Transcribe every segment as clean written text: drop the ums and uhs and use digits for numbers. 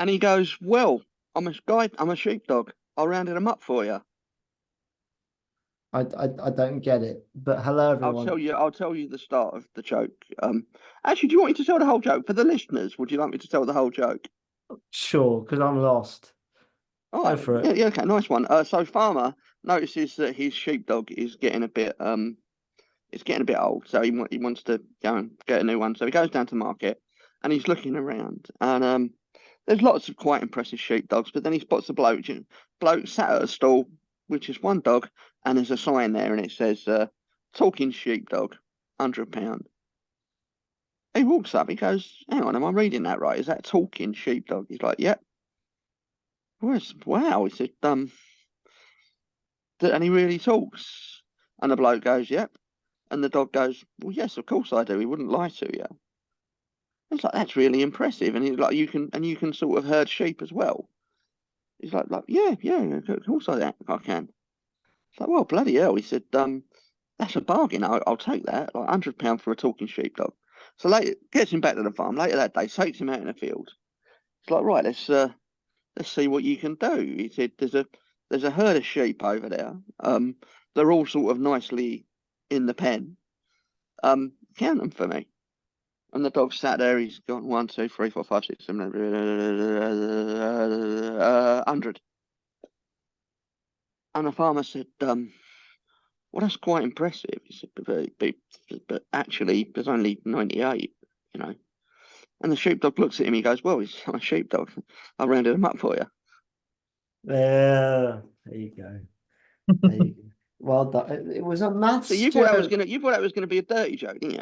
And he goes, "Well, I'm a sheepdog. I rounded him up for you. I don't get it. But hello, I'll everyone. tell you the start of the joke. Actually, do you want me to tell the whole joke for the listeners? Would you like me to tell the whole joke? Sure, because I'm lost. All Go right, for yeah, it. yeah, okay, nice one. So farmer notices that his sheepdog is getting a bit it's getting a bit old, so he wants to go and get a new one. So he goes down to market, and he's looking around, and there's lots of quite impressive sheepdogs, but then he spots a bloke sat at a stall, which is one dog, and there's a sign there, and it says "Talking sheepdog, £100." He walks up, he goes, "Hang on, am I reading that right? Is that talking sheepdog?" He's like, "Yep." Wow. He said, and he really talks. And the bloke goes, "Yep." And the dog goes, "Well, yes, of course I do. He wouldn't lie to you." It's like, "That's really impressive." And he's like, you can sort of herd sheep as well." He's like, "Yeah, yeah, of course I can." It's like, "Well, bloody hell." He said, "That's a bargain. I'll take that. Like £100 for a talking sheepdog." So later, gets him back to the farm later that day, takes him out in the field. It's like, "Right, let's see what you can do." He said, "There's a herd of sheep over there. They're all sort of nicely in the pen. Count them for me." And the dog sat there. He's gone 1, 2, 3, 4, 5, 6, 7, 100. And the farmer said, "Well, that's quite impressive." He said, but actually, there's only 98, you know." And the sheepdog looks at him. He goes, "Well, he's not a sheepdog. I rounded him up for you." There you go. There you go. Well done. It was a So maths joke. you thought that was gonna be a dirty joke, didn't you?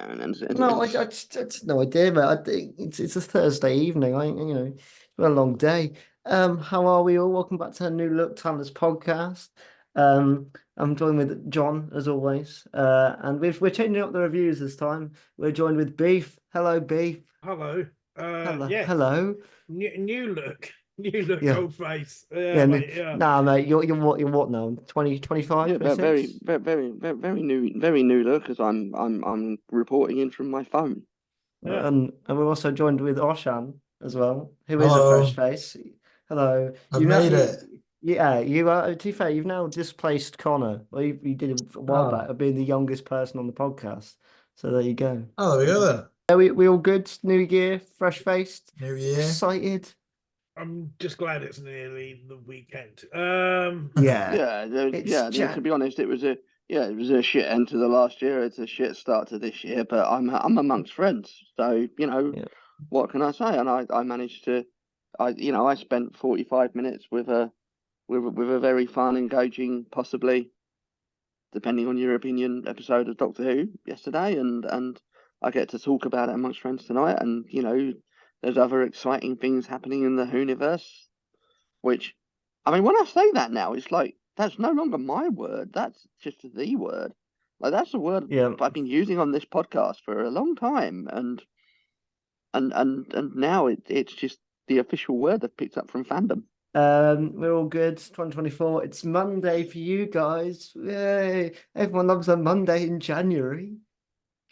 No, I just no idea, mate. I think it's a Thursday evening. It's been a long day. How are we all? Welcome back to a new look Timeless podcast. I'm joined with John as always. And we're changing up the reviews this time. We're joined with Beef. Hello, Beef. Hello. Hello, Yes. hello. New look. New look, Yeah, old face. yeah. Mate, yeah. Nah, mate. You're what now? 20, 25, Yeah, 26? very new look, because I'm reporting in from my phone. Yeah. And we're also joined with Oshan as well, who is a fresh Hello, face. Hello. I've made it. Yeah, you are. To be fair, you've now displaced Connor. Well, you did a while back Oh, of being the youngest person on the podcast. So there you go. oh, there we go then. Are we all good? New year, fresh faced, New year. excited. I'm just glad it's nearly the weekend. Yeah, Yeah. To be honest, it was a shit end to the last year. It's a shit start to this year. But I'm amongst friends, so yeah. what can I say? And I managed to, I spent 45 minutes with a very fun, engaging, possibly, depending on your opinion, episode of Doctor Who yesterday, and I get to talk about it amongst friends tonight. And there's other exciting things happening in the Whoniverse, which, I mean, when I say that now, it's like that's no longer my word. That's just the word. Like, that's a word Yeah. I've been using on this podcast for a long time, and now it's just the official word I've picked up from fandom. We're all good. 2024. It's Monday for you guys. Yay! Everyone loves a Monday in January.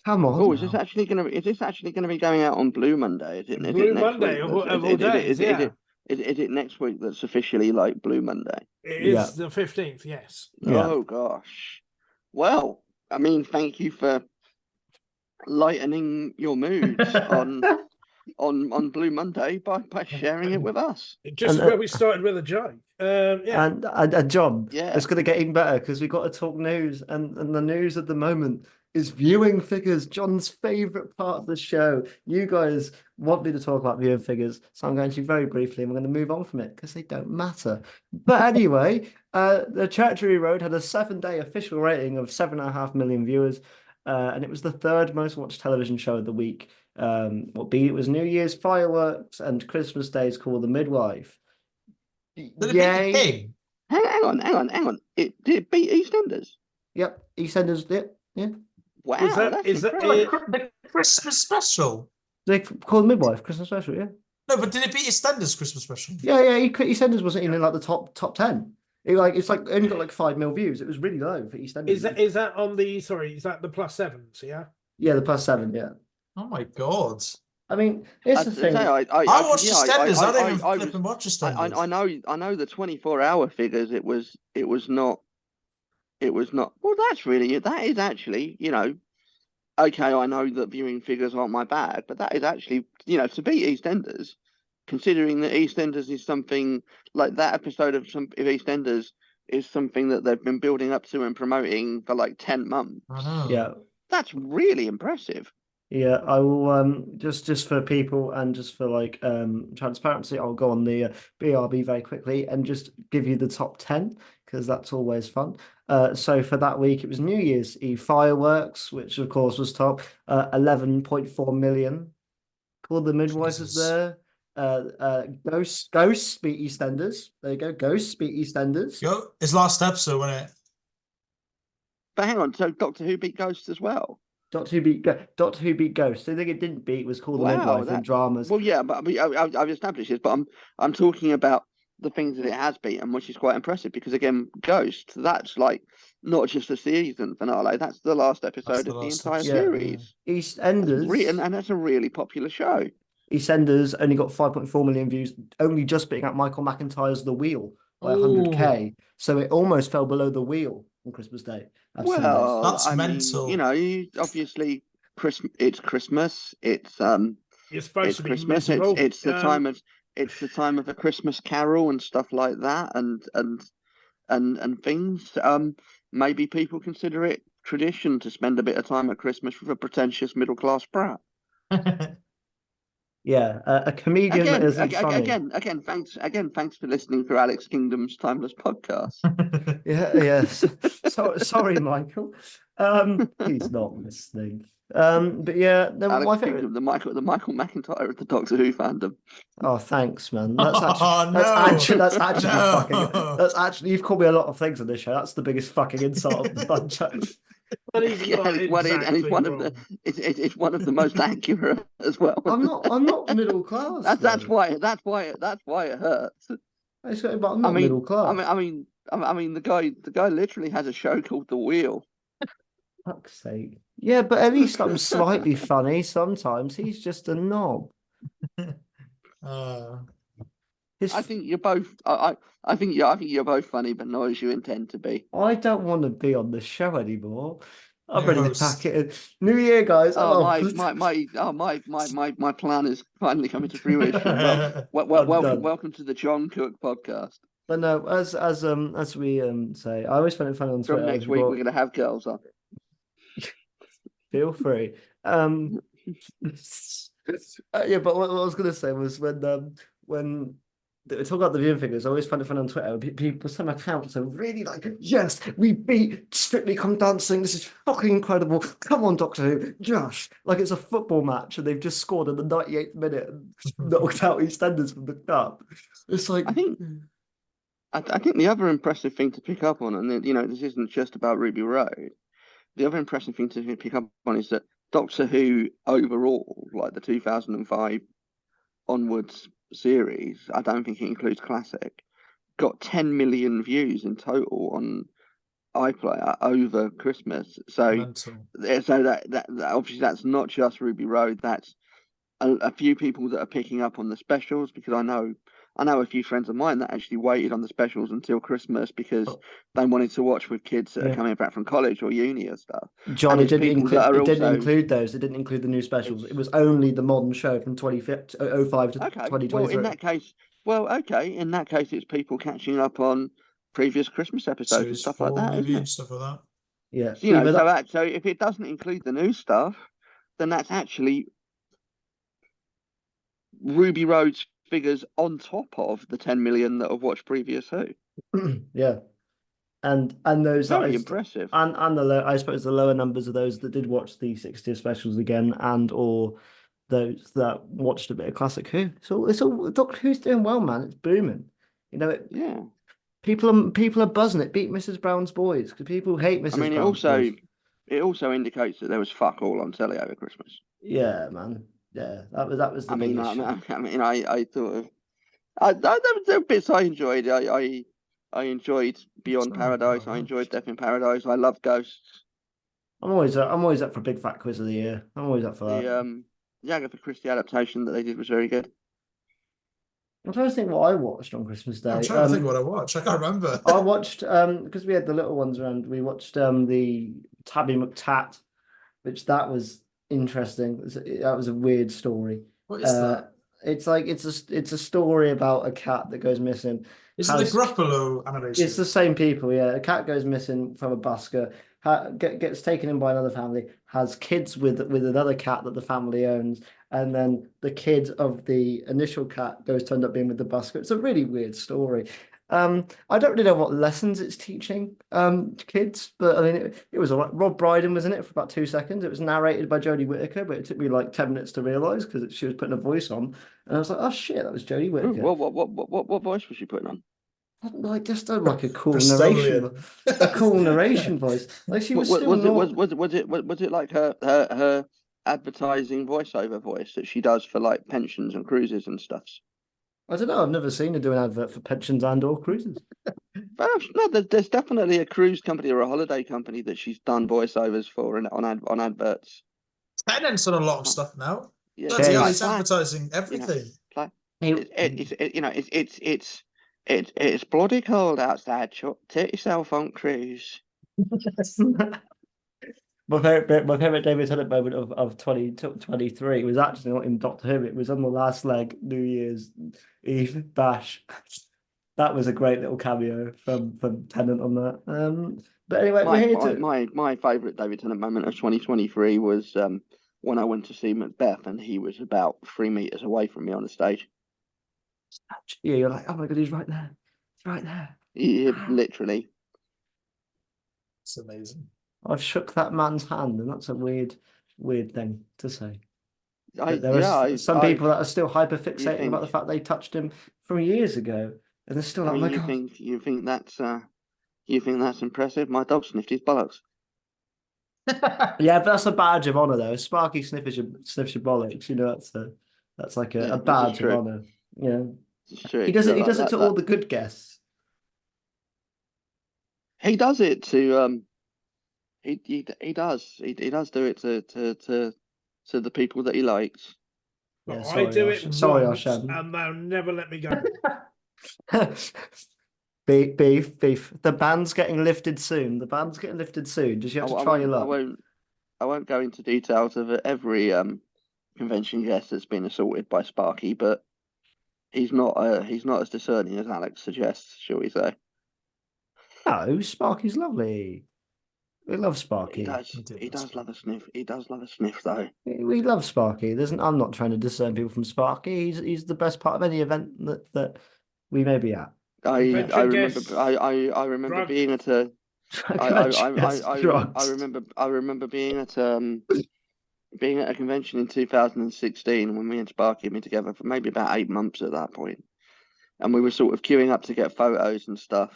Come Oh, on. Wow. is this actually gonna be going out on Blue Monday? Is it Blue next Monday week? of all days, yeah. Is it next week that's officially like Blue Monday? It Yeah. is the 15th, yes. Yeah. Oh gosh. Well, I mean, thank you for lightening your moods on Blue Monday by sharing it with us. Just And where we started with a joke. Yeah. and John, Yeah. it's going to get even better because we've got to talk news, and the news at the moment is viewing figures, John's favorite part of the show. You guys want me to talk about viewing figures, so I'm going to very briefly, and we're going to move on from it because they don't matter. But anyway, the Treachery Road had a 7-day official rating of 7.5 million viewers, and it was the third most watched television show of the week. It was New Year's fireworks and Christmas Day's Call the Midwife. Did it beat the Yay! King? Hang on. Did it beat EastEnders? Yep, EastEnders. Yep, yeah. Wow, Was that- that's is that incredible. The Christmas special. They call the Midwife Christmas special. Yeah, No, but did it beat EastEnders Christmas special? yeah. EastEnders wasn't even in like the top 10. It's like only got like 5 mil views. It was really low for EastEnders. Is that on the is that the +7s, yeah? Yeah, the +7. Yeah. Oh my God. I mean, it's the thing. I watched EastEnders. I don't even flip and watch EastEnders. I know the 24-hour figures. It was not. Well, that is actually, okay. I know that viewing figures aren't my bag, but that is actually, to beat EastEnders, considering that EastEnders is something like that episode of EastEnders is something that they've been building up to and promoting for like 10 months. I know. Yeah. That's really impressive. Yeah, I will just for people and just for like transparency, I'll go on the BRB very quickly and just give you the top 10 because that's always fun. So for that week it was New Year's Eve fireworks, which of course was top, 11.4 million. Called the Midwife was Jesus. there. Ghosts beat EastEnders. There you go, Ghosts beat EastEnders. Yo, his last episode, wasn't it? But hang on, so Doctor Who beat Ghosts as well? Doctor Who beat Ghosts. The thing it didn't beat was Call the Wow, Midwife in that dramas. well, yeah, but I've established this, but I'm talking about the things that it has beaten, which is quite impressive because again, Ghost, that's like not just a season finale, that's the last episode the of the last entire episode, series. EastEnders. And that's a really popular show. EastEnders only got 5.4 million views, only just beating out Michael McIntyre's The Wheel by 100K. So it almost fell below The Wheel on Christmas Day. Well, That's I mental. mean, obviously, it's Christmas. It's supposed it's to be Christmas. miserable. It's the time of a Christmas Carol and stuff like that, and things. Maybe people consider it tradition to spend a bit of time at Christmas with a pretentious middle class brat. Yeah, a comedian that isn't funny. Thanks for listening to Alex Kingdom's Timeless podcast. Yes. So sorry, Michael. He's not listening. But yeah, no, Alex my favorite. Kingdom, the Michael McIntyre of the Doctor Who fandom. Oh, thanks, man. Oh, That's actually no. fucking. That's actually you've called me a lot of things on this show. That's the biggest fucking insult of the bunch. But he's not exactly it's one of the most accurate as well. I'm not middle class. That's why it hurts. But I'm not middle class. I mean, the guy literally has a show called The Wheel. Fuck's sake. Yeah, but at least I'm slightly funny sometimes. He's just a knob. I think you're both. I think you're both funny, but not as you intend to be. I don't want to be on the show anymore. I'm New ready to host. pack it in. New Year, guys. My plan is finally coming to fruition. Welcome to the John Cook podcast. But no, as we say, I always find it funny on Twitter. From next week, we're gonna have girls on. Feel free. Yeah, but what I was gonna say was when they talk about the viewing figures, I always find it funny on Twitter. People, some accounts are really like, yes, we beat Strictly Come Dancing. This is fucking incredible. Come on, Doctor Who, Josh. Like it's a football match and they've just scored in the 98th minute and knocked out EastEnders from the cup. It's like I think the other impressive thing to pick up on, and this isn't just about Ruby Road. The other impressive thing to pick up on is that Doctor Who overall, like the 2005 onwards series, I don't think it includes Classic, got 10 million views in total on iPlayer over Christmas. So that obviously that's not just Ruby Road. That's a few people that are picking up on the specials, because I know a few friends of mine that actually waited on the specials until Christmas because they wanted to watch with kids that are coming back from college or uni or stuff. John, it didn't include those. It didn't include the new specials. It was only the modern show from 2005 to 2023. Well, in that case, it's people catching up on previous Christmas episodes and stuff like that, maybe, isn't it? stuff like that. Yeah. So if it doesn't include the new stuff, then that's actually Ruby Road's figures on top of the 10 million that have watched previous Who. Yeah. And those very impressive. And I suppose the lower numbers of those that did watch the 60th specials again, and or those that watched a bit of Classic Who. So it's all Doctor Who's doing well, man. It's booming. Yeah. People are buzzing. It beat Mrs. Brown's Boys because people hate Mrs. Brown's Boys. It also indicates that there was fuck all on telly over Christmas. Yeah, man. Yeah, that was the biggest. I thought of. There were bits I enjoyed. I enjoyed Beyond Paradise. I enjoyed Death in Paradise. I love Ghosts. I'm always up for Big Fat Quiz of the Year. I'm always up for that. The Agatha Christie adaptation that they did was very good. I'm trying to think what I watched on Christmas Day. I'm trying to think what I watched. I can't remember. I watched because we had the little ones around. We watched the Tabby McTat, which that was interesting. That was a weird story. What is that? It's like it's a story about a cat that goes missing. Is it the Gruffalo animation? It's the same people, yeah. A cat goes missing from a busker, gets taken in by another family, has kids with another cat that the family owns, and then the kid of the initial cat goes to end up being with the busker. It's a really weird story. I don't really know what lessons it's teaching kids, but I mean it was all right. Rob Brydon was in it for about 2 seconds. It was narrated by Jodie Whittaker, but it took me like 10 minutes to realise because she was putting a voice on, and I was like, oh shit, that was Jodie Whittaker. What voice was she putting on? Like just like a cool narration, a cool narration voice. Like she was still was it like her advertising voiceover voice that she does for like pensions and cruises and stuff? I don't know. I've never seen her do an advert for pensions and/or cruises. No, there's definitely a cruise company or a holiday company that she's done voiceovers for on adverts. Tennant's done a lot of stuff now. Yeah, it's advertising everything. It's bloody cold outside. Take yourself on cruise. My favorite David Tennant moment of 2023 was actually not in Doctor Who. It was on the last leg, New Year's Eve bash. That was a great little cameo from Tennant on that. But anyway, my favourite David Tennant moment of 2023 was when I went to see Macbeth and he was about 3 meters away from me on the stage. Yeah, you're like, oh my god, he's right there. He's right there. Literally. It's amazing. I've shook that man's hand, and that's a weird thing to say. Some people that are still hyper fixating about the fact they touched him from years ago, and they're still like, oh my god. You think that's impressive? My dog sniffed his bollocks. Yeah, but that's a badge of honor, though. Sparky sniffs your bollocks. You know, that's like a badge of honor. Yeah, it's true. He does it to all the good guests. He does it to He does do it to the people that he likes. Yeah, I do it once, and they'll never let me go. Beef. The band's getting lifted soon. Just you have to try your luck. I won't go into details of every convention guest that's been assaulted by Sparky, but he's not as discerning as Alex suggests, shall we say? No, Sparky's lovely. We love Sparky. He does love a sniff. He does love a sniff, though. We love Sparky. I'm not trying to discern people from Sparky. He's the best part of any event that we may be at. I remember being at a. I remember being at a convention in 2016 when me and Sparky had been together for maybe about 8 months at that point, and we were sort of queuing up to get photos and stuff.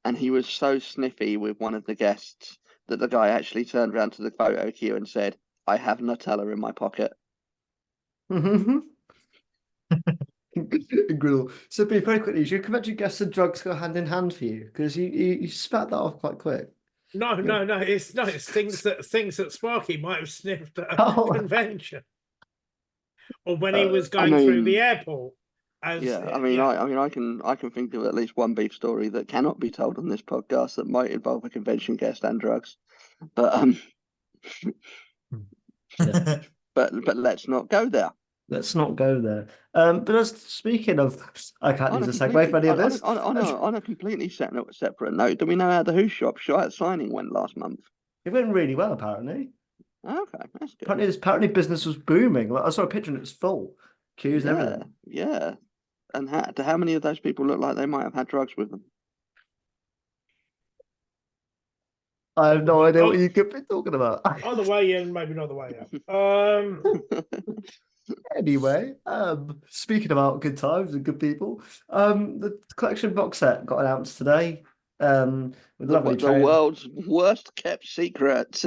And he was so sniffy with one of the guests that the guy actually turned around to the photo queue and said, "I have Nutella in my pocket." Gridlock. So, be very quickly, should convention guests and drugs go hand in hand for you? Because you spat that off quite quick. No. It's things that Sparky might have sniffed at a convention, or when he was going through the airport. I can think of at least one beef story that cannot be told on this podcast that might involve a convention guest and drugs, but but let's not go there. Let's not go there. But speaking of, I can't use a segue for any of this. On a completely separate note, do we know how the Who shop signing went last month? It went really well, apparently. Okay, that's good. Apparently business was booming. Like, I saw a picture and it was full. Queues and everything. Yeah. And how many of those people look like they might have had drugs with them? I have no idea what you could be talking about. On the way in, maybe not the way out. Anyway, speaking about good times and good people, the collection box set got announced today. With the world's worst kept secret.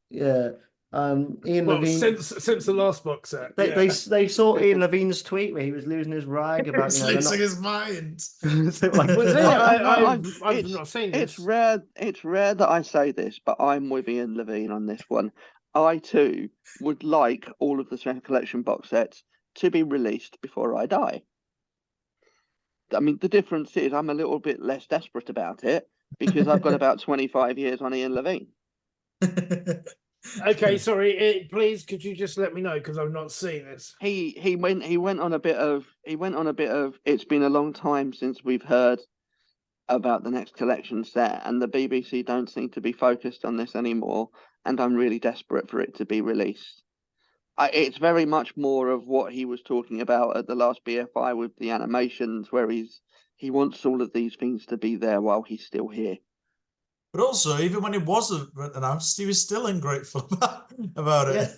Yeah. Ian Levine. Since the last box set, they saw Ian Levine's tweet where he was losing his rag about losing his mind. I've not seen this. It's rare that I say this, but I'm with Ian Levine on this one. I too would like all of the Special Collection box sets to be released before I die. I mean, the difference is I'm a little bit less desperate about it because I've got about 25 years on Ian Levine. Okay, sorry. Please, could you just let me know because I've not seen this. He went on a bit of it's been a long time since we've heard about the next collection set, and the BBC don't seem to be focused on this anymore, and I'm really desperate for it to be released. It's very much more of what he was talking about at the last BFI with the animations, where he wants all of these things to be there while he's still here. But also, even when it wasn't announced, he was still ungrateful about it.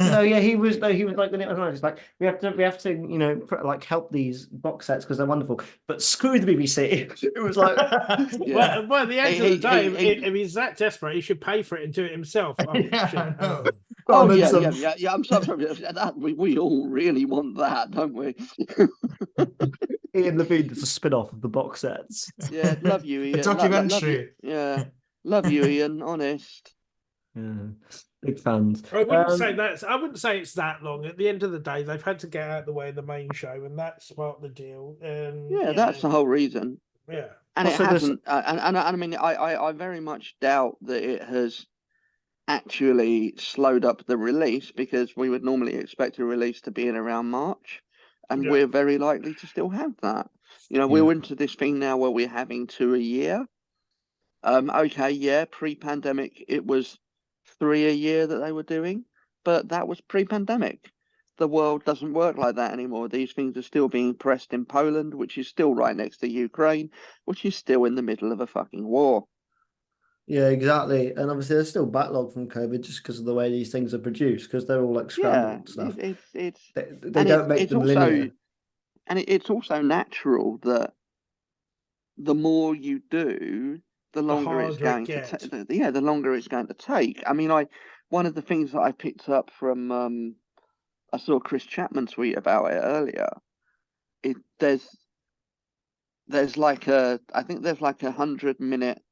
He was like when it was announced, like we have to, you know, like help these box sets because they're wonderful. But screw the BBC. It was like, well, at the end of the day, if he's that desperate, he should pay for it and do it himself. I'm sorry. We all really want that, don't we? Ian Levine is a spin-off of the box sets. Yeah, love you, Ian. A documentary. Love you, Ian. Honest. Yeah, big fans. I wouldn't say it's that long. At the end of the day, they've had to get out of the way of the main show, and that's part of the deal. That's the whole reason. Yeah, and also, it hasn't. And I mean, I very much doubt that it has actually slowed up the release, because we would normally expect a release to be in around March, and we're very likely to still have that. You know, we're into this thing now where we're having 2 a year. Pre-pandemic it was 3 a year that they were doing, but that was pre-pandemic. The world doesn't work like that anymore. These things are still being pressed in Poland, which is still right next to Ukraine, which is still in the middle of a fucking war. Yeah, exactly. And obviously there's still backlog from COVID just because of the way these things are produced, because they're all like scrambled stuff. They don't make them linear. And it's also natural that the more you do, the longer it's going to take. The longer it's going to take. I mean, one of the things that I picked up from I saw Chris Chapman tweet about it earlier. There's like a 100-minute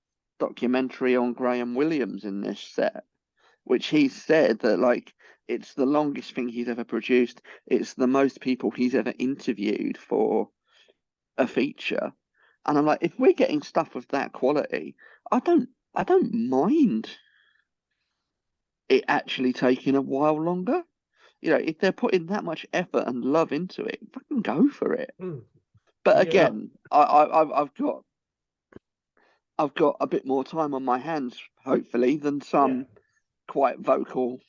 documentary on Graham Williams in this set, which he said that like it's the longest thing he's ever produced. It's the most people he's ever interviewed for a feature. And I'm like, if we're getting stuff of that quality, I don't mind it actually taking a while longer. You know, if they're putting that much effort and love into it, fucking go for it. But again, I've got a bit more time on my hands, hopefully, than some quite vocal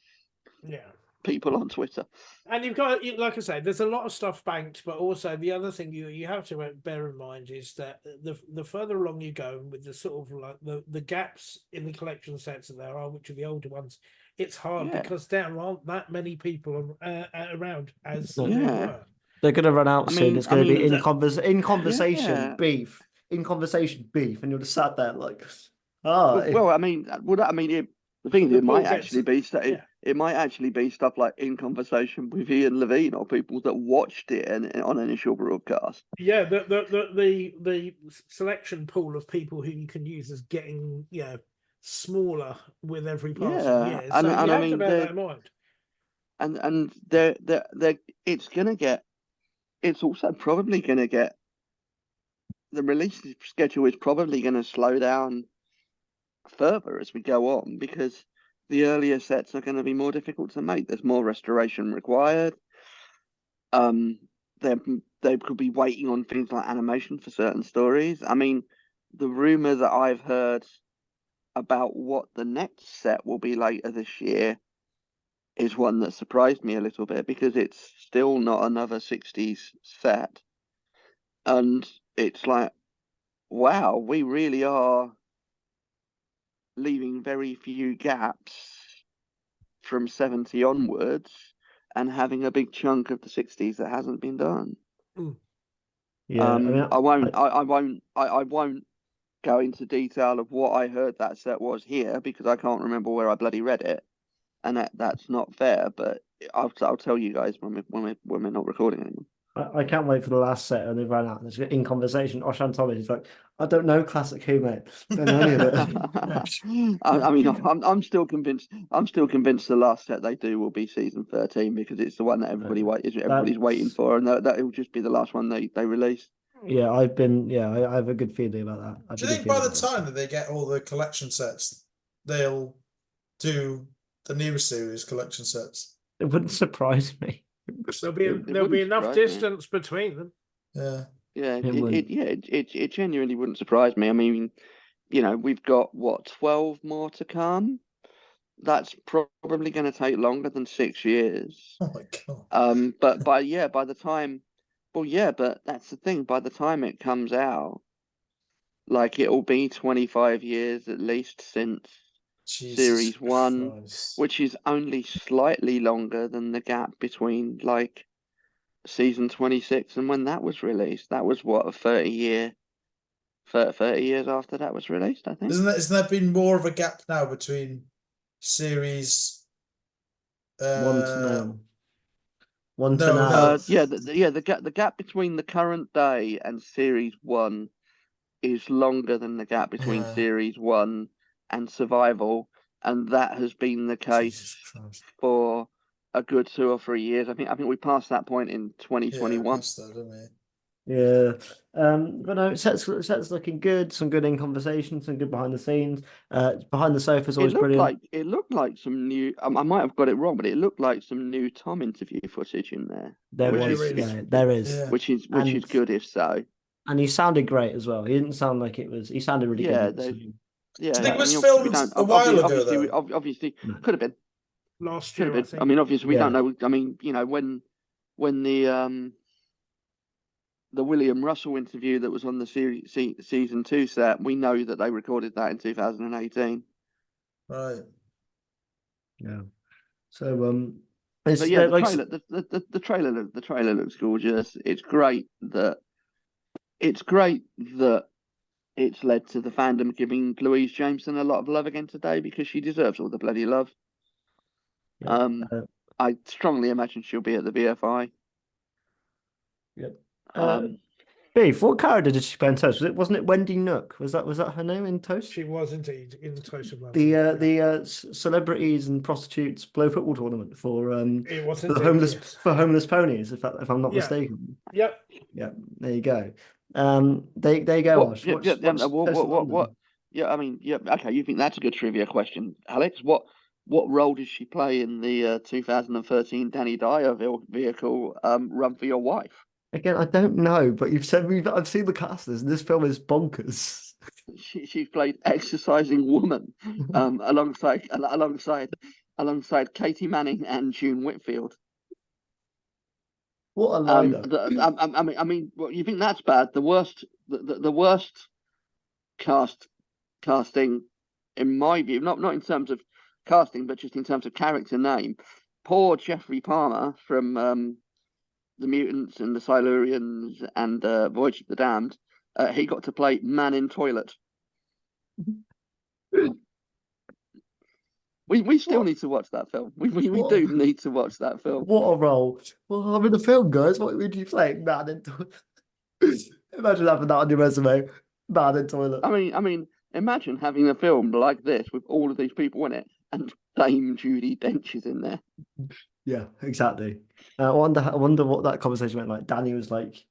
people on Twitter. And you've got, like I say, there's a lot of stuff banked, but also the other thing you have to bear in mind is that the further along you go with the sort of like the gaps in the collection sets that there are, which are the older ones, it's hard because there aren't that many people around as there were. They're going to run out soon. It's going to be in conversation beef, and you're just sat there like, the thing is, it might actually be it might actually be stuff like In Conversation with Ian Levine, or people that watched it on initial broadcast. Yeah, the selection pool of people who you can use is getting smaller with every passing year. So you have to bear that in mind. And it's also probably going to get, the release schedule is probably going to slow down further as we go on, because the earlier sets are going to be more difficult to make. There's more restoration required. They could be waiting on things like animation for certain stories. I mean, the rumor that I've heard about what the next set will be later this year is one that surprised me a little bit, because it's still not another 60s set. And it's like, wow, we really are leaving very few gaps from 70 onwards and having a big chunk of the 60s that hasn't been done. I won't go into detail of what I heard that set was here, because I can't remember where I bloody read it, and that's not fair. But I'll tell you guys when we're not recording anymore. I can't wait for the last set and they ran out. There's in conversation. Oshan Thomas is like, I don't know classic Who, mate. Don't know any of it. I mean, I'm still convinced. I'm still convinced the last set they do will be season 13 because it's the one that everybody's waiting for, and that will just be the last one they release. Yeah, I have a good feeling about that. Do you think by the time that they get all the collection sets, they'll do the new series collection sets? It wouldn't surprise me. There'll be enough distance between them. Yeah. Yeah, it genuinely wouldn't surprise me. I mean, we've got what, 12 more to come. That's probably going to take longer than 6 years. Oh my god. But by the time, but that's the thing. By the time it comes out, like it'll be 25 years at least since Series 1, which is only slightly longer than the gap between like season 26 and when that was released. That was what, a 30 years after that was released, I think. Isn't there been more of a gap now between series one to now? The gap between the current day and series 1 is longer than the gap between series 1 and survival, and that has been the case for a good 2 or 3 years. I think we passed that point in 2021. Yeah, but no, sets looking good. Some good in conversation, some good behind the scenes. Behind the sofa is always brilliant. It looked like some new. I might have got it wrong, but it looked like some new Tom interview footage in there. There is, which is good if so. And he sounded great as well. He didn't sound like it was. He sounded really good. Yeah, I think it was filmed a while ago, though. Obviously, could have been last year. I mean, obviously, we don't know. I mean, when the William Russell interview that was on the season 2 set, we know that they recorded that in 2018. Right. Yeah. So the trailer looks gorgeous. It's great that it's led to the fandom giving Louise Jameson a lot of love again today, because she deserves all the bloody love. Yeah. I strongly imagine she'll be at the BFI. Yep. Beef, what character did she play in Toast? Wasn't it Wendy Nook? Was that her name in Toast? She was indeed in Toast of London. The celebrities and prostitutes blow football tournament for it was homeless ponies, if I'm not mistaken. Yep. Yeah. There you go. There you go. Okay. You think that's a good trivia question, Alex? What role did she play in the 2013 Danny Dyer vehicle Run for Your Wife? Again, I don't know, but you've said I've seen the casters, and this film is bonkers. She's played exercising woman alongside Katie Manning and June Whitfield. What a lineup! I mean, well, you think that's bad? The worst casting, in my view, not in terms of casting, but just in terms of character name. Poor Jeffrey Palmer from The Mutants and the Silurians and Voyage of the Damned. He got to play Man in Toilet. We still need to watch that film. We do need to watch that film. What a role! Well, I'm in the film, guys. What would you play? Man in Toilet. Imagine having that on your resume. Man in Toilet. I mean, imagine having a film like this with all of these people in it, and Dame Judi Dench is in there. Yeah, exactly. I wonder what that conversation went like. Danny was like,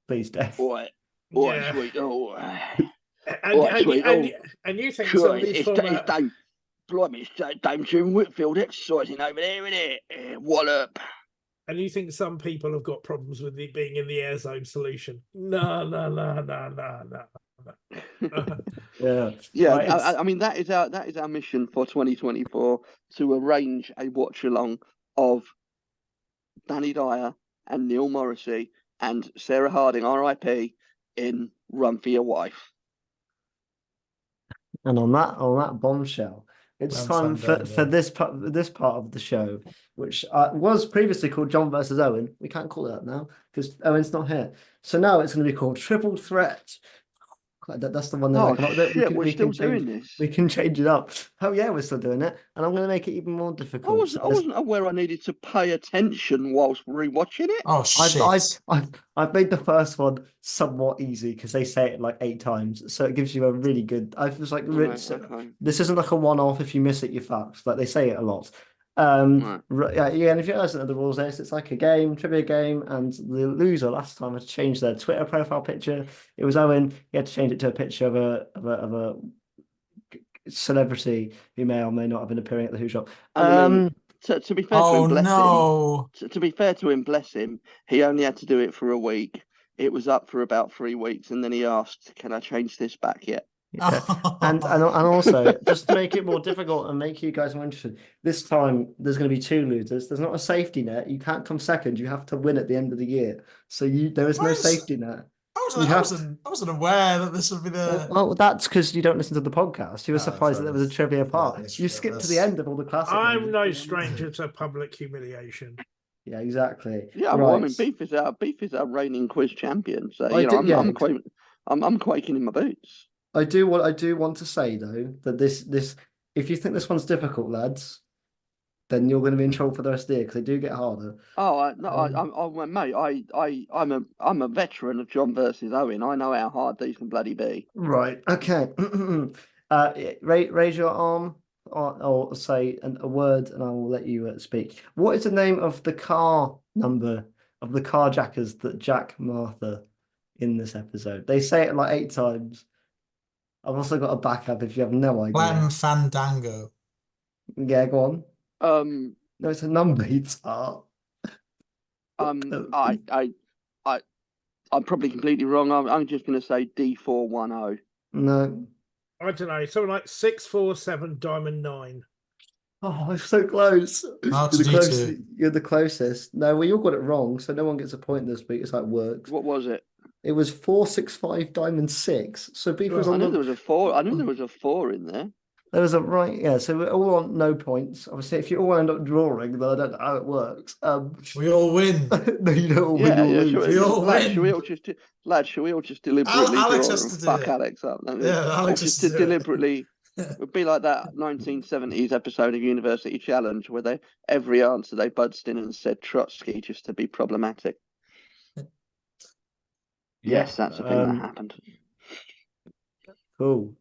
"Please, Dave." What? Yeah. Sweet. Oh. And you think somebody from it's Dame June Whitfield exercising over there, isn't it? Wallop. And you think some people have got problems with it being in the air zone solution? No. Yeah. Right, I mean, that is our mission for 2024, to arrange a watch along of Danny Dyer and Neil Morrissey and Sarah Harding, R.I.P., in Run for Your Wife. And on that bombshell, it's time for this part of the show, which was previously called John versus Owen. We can't call it that now because Owen's not here. So now it's going to be called Triple Threat. That's the one that Oh I come up with. shit, we're still doing this. We can change it up. Oh yeah, we're still doing it, and I'm going to make it even more difficult. I wasn't aware I needed to pay attention whilst rewatching it. Oh shit! I've made the first one somewhat easy because they say it like 8 times, so it gives you a really good. I was like, Right, okay. this isn't like a one-off. If you miss it, you're fucked. Like they say it a lot. Right. Yeah, and if you guys don't know the rules, it's like a game, trivia game, and the loser last time had to change their Twitter profile picture. It was Owen. He had to change it to a picture of a celebrity who may or may not have been appearing at the Who Shop. And I mean, to be fair to him, bless him. To be fair to him, bless him, he only had to do it for a week. It was up for about 3 weeks, and then he asked, "Can I change this back yet?" Yeah. And also just to make it more difficult and make you guys more interested. This time there's going to be 2 losers. There's not a safety net. You can't come second. You have to win at the end of the year. So there is no safety net. I wasn't aware that this would be the. Well, that's because you don't listen to the podcast. You were surprised that there was a trivia part. You skipped to the end of all the classic. I'm no stranger to public humiliation. Yeah, exactly. Yeah, well, I mean, Beef is our reigning quiz champion. So I'm quaking in my boots. I do want to say though that this if you think this one's difficult, lads, then you're going to be in trouble for the rest of the year because they do get harder. Oh mate, I'm a veteran of John versus Owen. I know how hard these can bloody be. Right. Okay. Raise your arm or say a word, and I will let you speak. What is the name of the car number of the carjackers that jack Martha in this episode? They say it like 8 times. I've also got a backup if you have no idea. Clem Fandango. Yeah, go on. No, it's a number. It's I'm probably completely wrong. I'm just going to say D410. No. I don't know. Something like 647 Diamond 9. Oh, it's so close. You're the closest. No, well, you got it wrong, so no one gets a point this week. It's how it works. What was it? It was 465 Diamond 6. So Beef was on. I knew there was a 4. I knew there was a 4 in there. There was a right, yeah. So we're all on no points. Obviously, if you all end up drawing, then I don't know how it works. We all win. No, you don't all win. You all lose. We all win. Should we all just deliberately Alex draw has and to do fuck it. Alex up? Yeah, Alex has just to deliberately. It would be like that 1970s episode of University Challenge where every answer they buzzed in and said Trotsky just to be problematic. Yes, that's a thing that happened. Cool.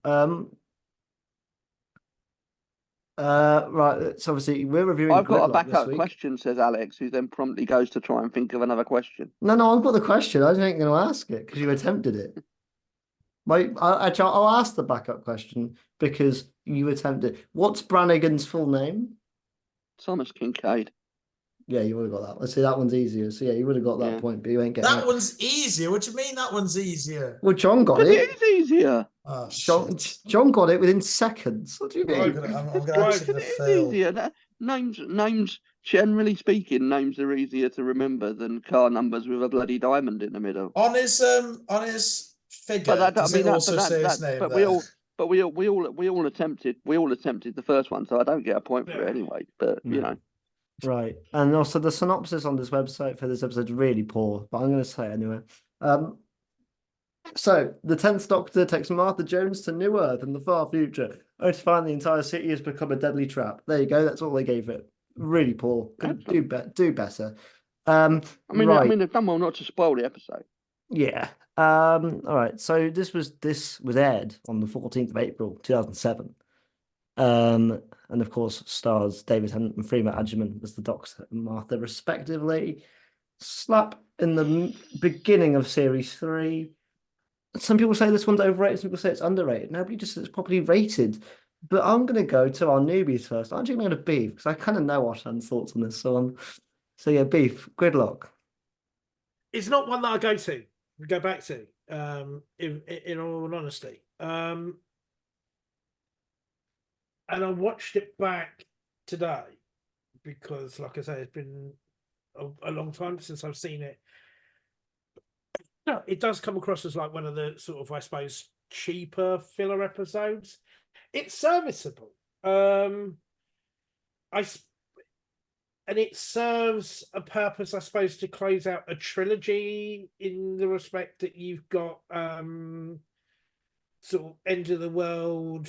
Right. So obviously we're reviewing. I've got Gridlock a backup question, says Alex, who then promptly goes to try and think of another question. No, I've got the question. I ain't going to ask it because you attempted it. I'll ask the backup question because you attempted. What's Brannigan's full name? Thomas Kincaid. Yeah, you would have got that. Let's see, that one's easier. So yeah, you would have got that point, but you ain't getting that. One's easier. What do you mean that one's easier? Well, John got it. It is easier. Oh, John got it within seconds. What do you mean? I'm gonna fail. Easier. Names, generally speaking, names are easier to remember than car numbers with a bloody diamond in the middle. On his figure, does it also say his name? But we all attempted the first one, so I don't get a point for it anyway. But you know. Right. And also the synopsis on this website for this episode is really poor, but I'm going to say it anyway. So, the 10th Doctor takes Martha Jones to New Earth in the far future, only to find the entire city has become a deadly trap. There you go. That's all they gave it. Really poor. Could do better. I mean, they've done well not to spoil the episode. Yeah. All right. So this was aired on the 14th of April, 2007. And of course stars David Tennant and Freema Agyeman as the Doctor and Martha respectively. Slap in the beginning of series 3. Some people say this one's overrated, some people say it's underrated. Nobody just says it's properly rated. But I'm going to go to our newbies first. I'm actually going to Beef because I kind of know Arshan's thoughts on this. So yeah, Beef, Gridlock. It's not one that I go back to. In all honesty. And I watched it back today because, like I say, it's been a long time since I've seen it. No, it does come across as like one of the sort of, I suppose, cheaper filler episodes. It's serviceable. And it serves a purpose, I suppose, to close out a trilogy in the respect that you've got sort of end of the world,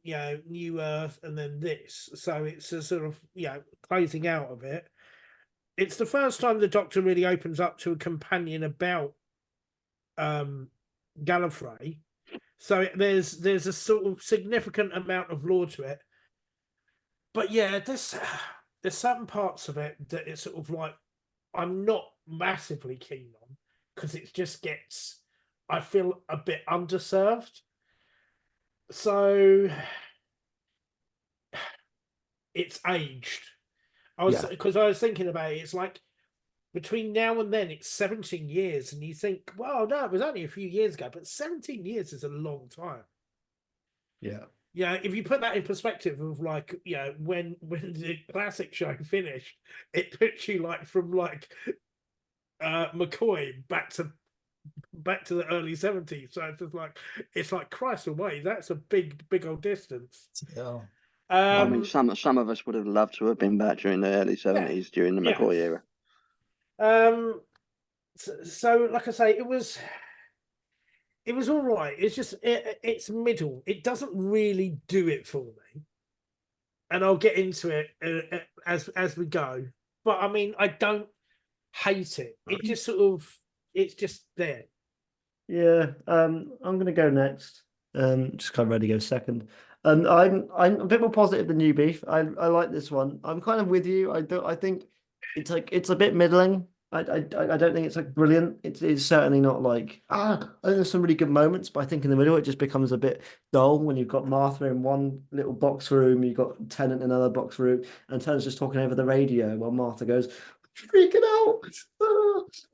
new Earth, and then this. So it's a sort of closing out of it. It's the first time the Doctor really opens up to a companion about Gallifrey. So there's a sort of significant amount of lore to it. But yeah, there's certain parts of it that it's sort of like I'm not massively keen on, because it just gets, I feel, a bit underserved. So it's aged. I was thinking about it. It's like between now and then, it's 17 years, and you think, well, no, it was only a few years ago, but 17 years is a long time. Yeah. Yeah, if you put that in perspective of like, when the classic show finished, it puts you like from like McCoy back to the early 70s. So it's like Christ almighty, that's a big old distance. Yeah. I mean, some of us would have loved to have been back during the early 70s during the McCoy era. So like I say, it was all right. It's just it's middle. It doesn't really do it for me, and I'll get into it as we go. But I mean, I don't hate it. It just sort of, it's just there. Yeah. I'm gonna go next. Just kind of ready to go second. And I'm a bit more positive than you, Beef. I like this one. I'm kind of with you. I think it's a bit middling. I don't think it's like brilliant. It's certainly not like I think there's some really good moments, but I think in the middle it just becomes a bit dull when you've got Martha in one little box room, you've got Tennant in another box room, and Tennant's just talking over the radio while Martha goes freaking out.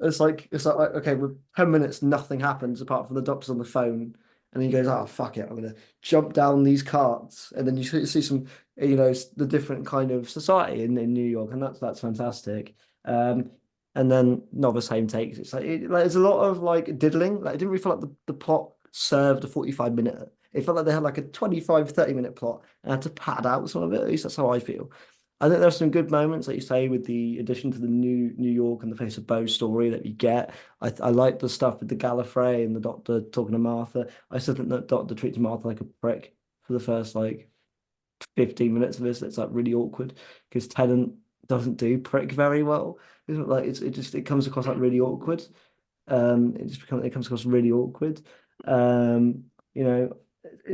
It's like okay, with 10 minutes nothing happens apart from the Doctor's on the phone. And he goes, oh, fuck it, I'm going to jump down these carts. And then you see some, the different kind of society in New York. And that's fantastic. And then not the same takes. It's like, there's a lot of like diddling. Like, it didn't really feel like the plot served a 45-minute. It felt like they had like a 25, 30-minute plot and had to pad out some of it. At least that's how I feel. I think there's some good moments, like you say, with the addition to the New York and the Face of Bo story that you get. I like the stuff with the Gallifrey and the Doctor talking to Martha. I still think that Doctor treats Martha like a prick for the first like 15 minutes of this. It's like really awkward because Tennant doesn't do prick very well. It comes across like really awkward. It comes across really awkward. As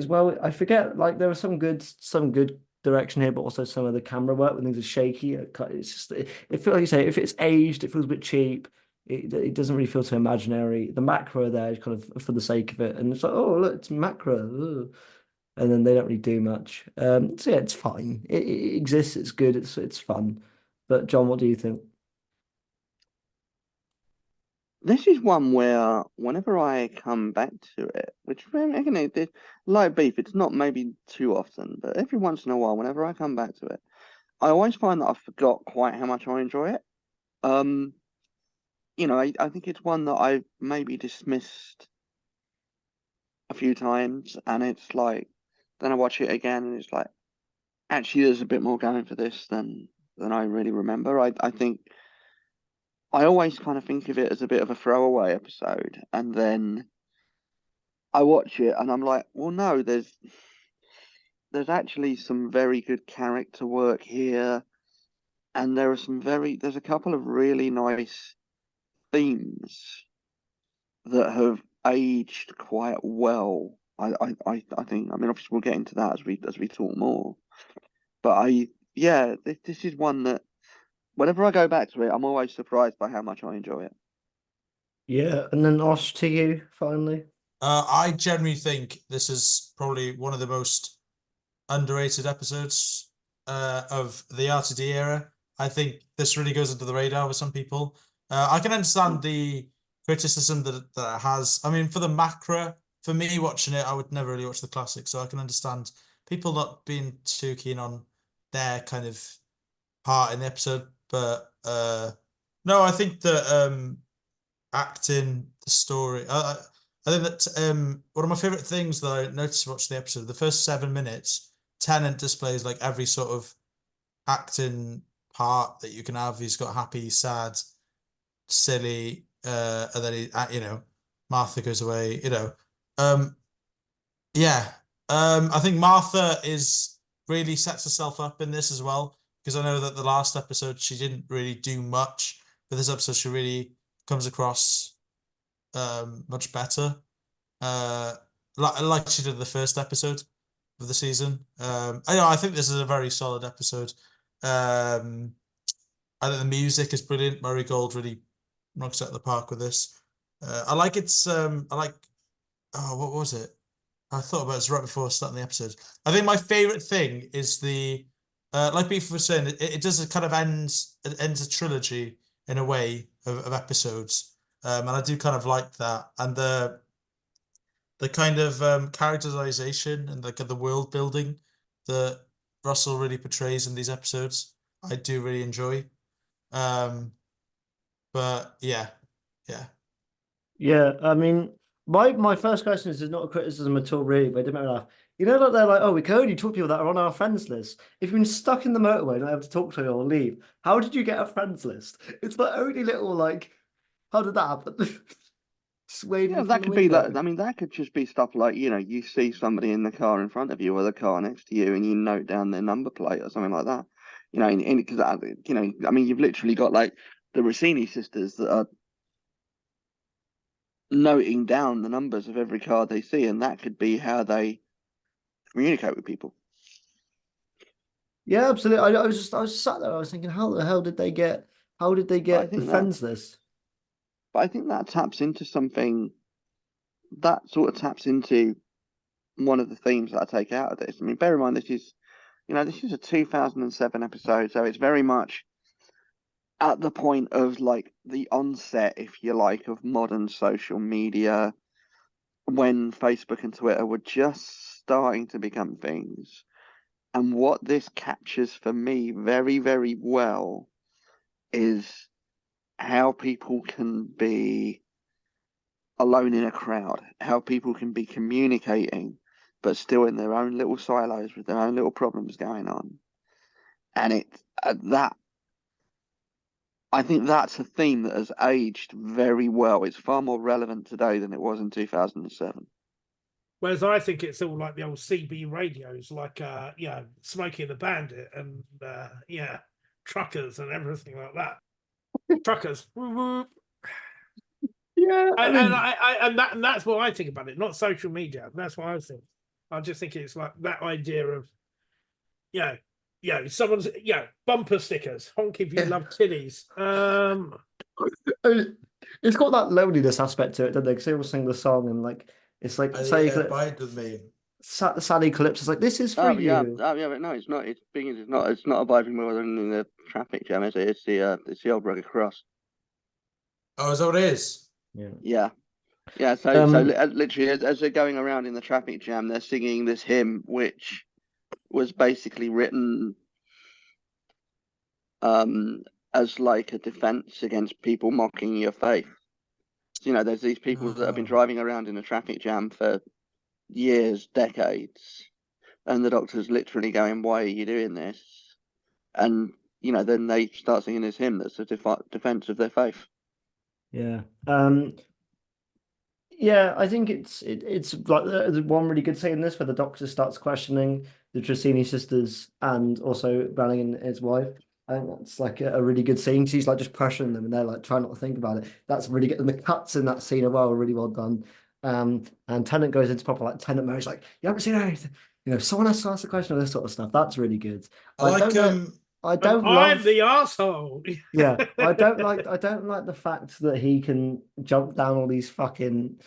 well. I forget, like there was some good direction here, but also some of the camera work when things are shaky. It's just it feels like you say, if it's aged, it feels a bit cheap. It doesn't really feel so imaginary. The macro there is kind of for the sake of it, and it's like, oh look, it's macro, and then they don't really do much. So yeah, it's fine. It exists. It's good. It's fun. But John, what do you think? This is one where whenever I come back to it, which again, like Beef, it's not maybe too often, but every once in a while, whenever I come back to it, I always find that I forgot quite how much I enjoy it. I think it's one that I've maybe dismissed a few times, and it's like, then I watch it again, and it's like, actually, there's a bit more going for this than I really remember. I think I always kind of think of it as a bit of a throwaway episode, and then I watch it and I'm like, well, no, there's actually some very good character work here, and there's a couple of really nice themes that have aged quite well. I think. I mean, obviously, we'll get into that as we talk more. But this is one that whenever I go back to it, I'm always surprised by how much I enjoy it. Yeah, and then Osh to you finally. I generally think this is probably one of the most underrated episodes of the RTD era. I think this really goes under the radar with some people. I can understand the criticism that it has. I mean, for the macro, for me watching it, I would never really watch the classic, so I can understand people not being too keen on their kind of part in the episode. But no, I think that acting, the story. I think that one of my favorite things that I noticed watching the episode, the first 7 minutes, Tennant displays like every sort of acting part that you can have. He's got happy, sad, silly, and then Martha goes away. Yeah. I think Martha really sets herself up in this as well, because I know that the last episode she didn't really do much, but this episode she really comes across much better. Like she did the first episode of the season. I think this is a very solid episode. I think the music is brilliant. Murray Gold really knocks it out of the park with this. I like its I like what was it? I thought about it right before starting the episode. I think my favorite thing is the like Beef was saying, it does a kind of ends a trilogy in a way of episodes. And I do kind of like that. And the kind of characterization and the world building that Russell really portrays in these episodes, I do really enjoy. But yeah. Yeah, I mean, my first question is not a criticism at all, really, but it didn't make me laugh. You know, like they're like, oh, we can only talk to people that are on our friends list. If you've been stuck in the motorway and not able to talk to you or leave, how did you get a friends list? It's the only little like, how did that happen? Just waving Yeah, from that the could be window. like, I mean, that could just be stuff like, you see somebody in the car in front of you or the car next to you and you note down their number plate or something like that. Because, I mean, you've literally got like the Rossini sisters that are noting down the numbers of every car they see, and that could be how they communicate with people. Yeah, absolutely. I was sat there. I was thinking, how the hell did they get? How did they But I get the think that, friends list? but I think that taps into something that sort of taps into one of the themes that I take out of this. I mean, bear in mind this is a 2007 episode, so it's very much at the point of like the onset, if you like, of modern social media, when Facebook and Twitter were just starting to become things. And what this captures for me very, very well is how people can be alone in a crowd, how people can be communicating, but still in their own little silos with their own little problems going on. And that I think that's a theme that has aged very well. It's far more relevant today than it was in 2007. Whereas I think it's all like the old CB radios, like Smokey and the Bandit and truckers and everything like that. Truckers. Yeah, And that's what I think about it, not social media. That's what I think. I just think it's like that idea of someone's bumper stickers. Honk if you love titties. it's got that loneliness aspect to it, doesn't it? Because they all sing the song and like it's like Abide with me. Sally Calypso's like, this is for you. But no, it's not. It's not abiding more than the traffic jam, is it? It's the old rugged cross. Oh, is that what it is? Yeah. So literally, as they're going around in the traffic jam, they're singing this hymn, which was basically written as like a defense against people mocking your faith. So, there's these people that have been driving around in a traffic jam for years, decades, and the doctor's literally going, "Why are you doing this?" And then they start singing this hymn that's a defense of their faith. Yeah. Yeah, I think it's like the one really good scene in this where the doctor starts questioning the Trissini sisters and also Browning and his wife. I think that's like a really good scene. She's like just pressuring them and they're like trying not to think about it. That's really good. And the cuts in that scene are really well done. And Tennant goes into proper like Tennant mode. He's like, you haven't seen anything. Someone has to ask the question of this sort of stuff. That's really good. I like I don't I'm love the asshole. Yeah, I don't like the fact that he can jump down all these fucking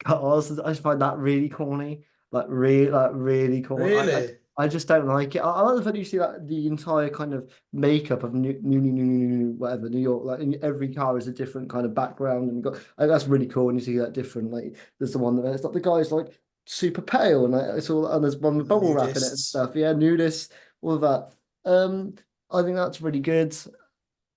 cars. I just find that really corny. Like really corny. Really? I just don't like it. I like the fact you see like the entire kind of makeup of new whatever New York. Like in every car is a different kind of background, and that's really cool. And you see that different. Like there's the one that it's like the guy's like super pale, and like, it's all and there's one with bubble wrap in it and stuff. Yeah, nudist, all of that. I think that's really good.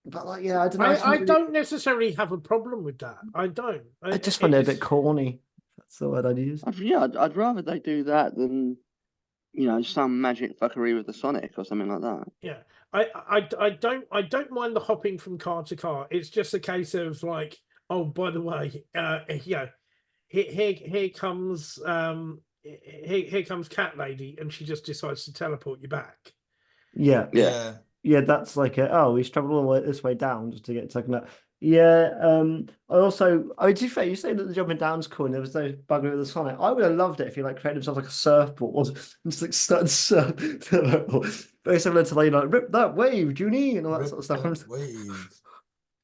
But like, yeah, I don't know. I don't necessarily have a problem with that. I don't. I just find it a bit corny. That's the word I'd use. I'd rather they do that than some magic fuckery with the Sonic or something like that. Yeah, I don't mind the hopping from car to car. It's just a case of like, oh, by the way, here comes here comes Cat Lady, and she just decides to teleport you back. Yeah. That's like he's traveled all the way this way down just to get taken out. Yeah. To be fair, you say that the jumping down's cool, and there was no bugger with the Sonic. I would have loved it if he like created himself like a surfboard and just like started surf. Very similar to like rip that wave, Junie, and all that sort of stuff. Wave.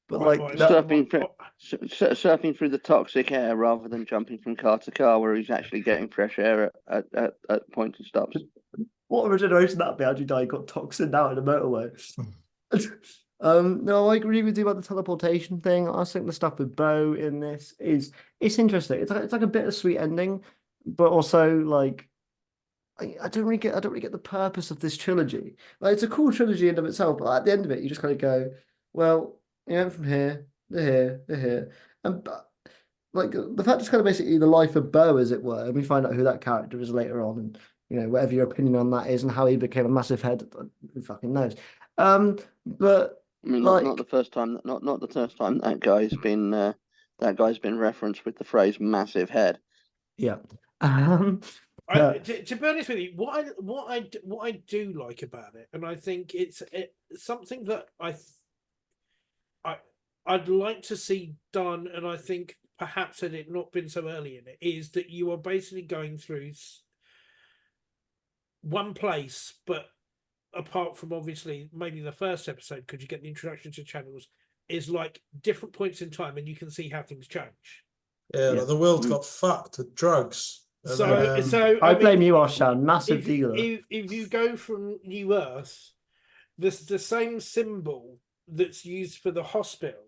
But surfing through the toxic air rather than jumping from car to car, where he's actually getting fresh air at point and stops. What a regeneration that'd be! Actually, die got toxin out in the motorway. No, I agree with you about the teleportation thing. I think the stuff with Bo in this it's interesting. It's like a bittersweet ending, but also like I don't really get the purpose of this trilogy. Like it's a cool trilogy in of itself, but at the end of it, you just kind of go, well, from here, they're here, and like the fact it's kind of basically the life of Bo, as it were, and we find out who that character is later on, and whatever your opinion on that is, and how he became a massive head, who fucking knows. But I mean, not the first time. Not the first time that guy's been referenced with the phrase "massive head." Yeah. To be honest with you, what I do like about it, and I think it's something that I'd like to see done, and I think perhaps had it not been so early in it, is that you are basically going through one place, but apart from obviously maybe the first episode, because you get the introduction to channels, is like different points in time, and you can see how things change. Yeah, like the world got fucked with drugs. So I blame you, Arshan, massive dealer. If you go from New Earth, the same symbol that's used for the hospital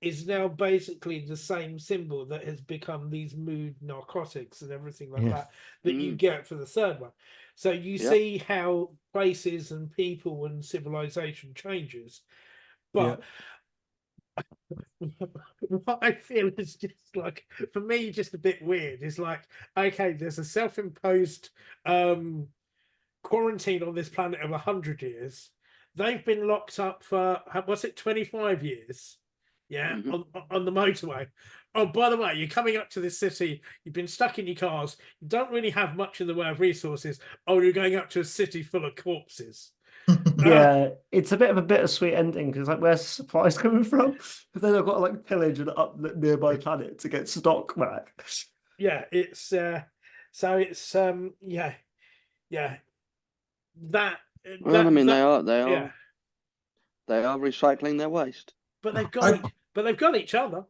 is now basically the same symbol that has become these mood narcotics and everything like that you get for the third one. So you see how places and people and civilization changes. But what I feel is just like, for me, just a bit weird. Is like, okay, there's a self-imposed quarantine on this planet of 100 years. They've been locked up for, what's it, 25 years? Yeah, on the motorway. Oh, by the way, you're coming up to this city. You've been stuck in your cars. You don't really have much in the way of resources. Oh, you're going up to a city full of corpses. Yeah, it's a bit of a bittersweet ending because like, where's the supplies coming from? Because then I've got to like pillage and up the nearby planet to get stock back. Yeah, it's so it's yeah. That well, I mean, they are recycling their waste. But they've got each other.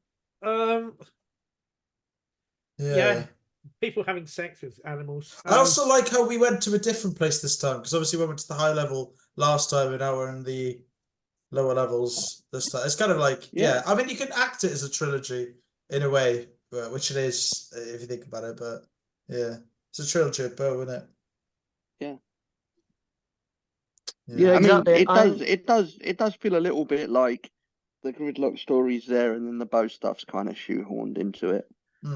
Yeah. People having sex with animals. I also like how we went to a different place this time, because obviously we went to the high level last time, and now we're in the lower levels this time. It's kind of like, I mean, you can act it as a trilogy in a way, which it is if you think about it. But it's a trilogy of Bo, isn't it? Yeah, exactly. I mean, it does feel a little bit like the Gridlock story's there, and then the Bo stuff's kind of shoehorned into it.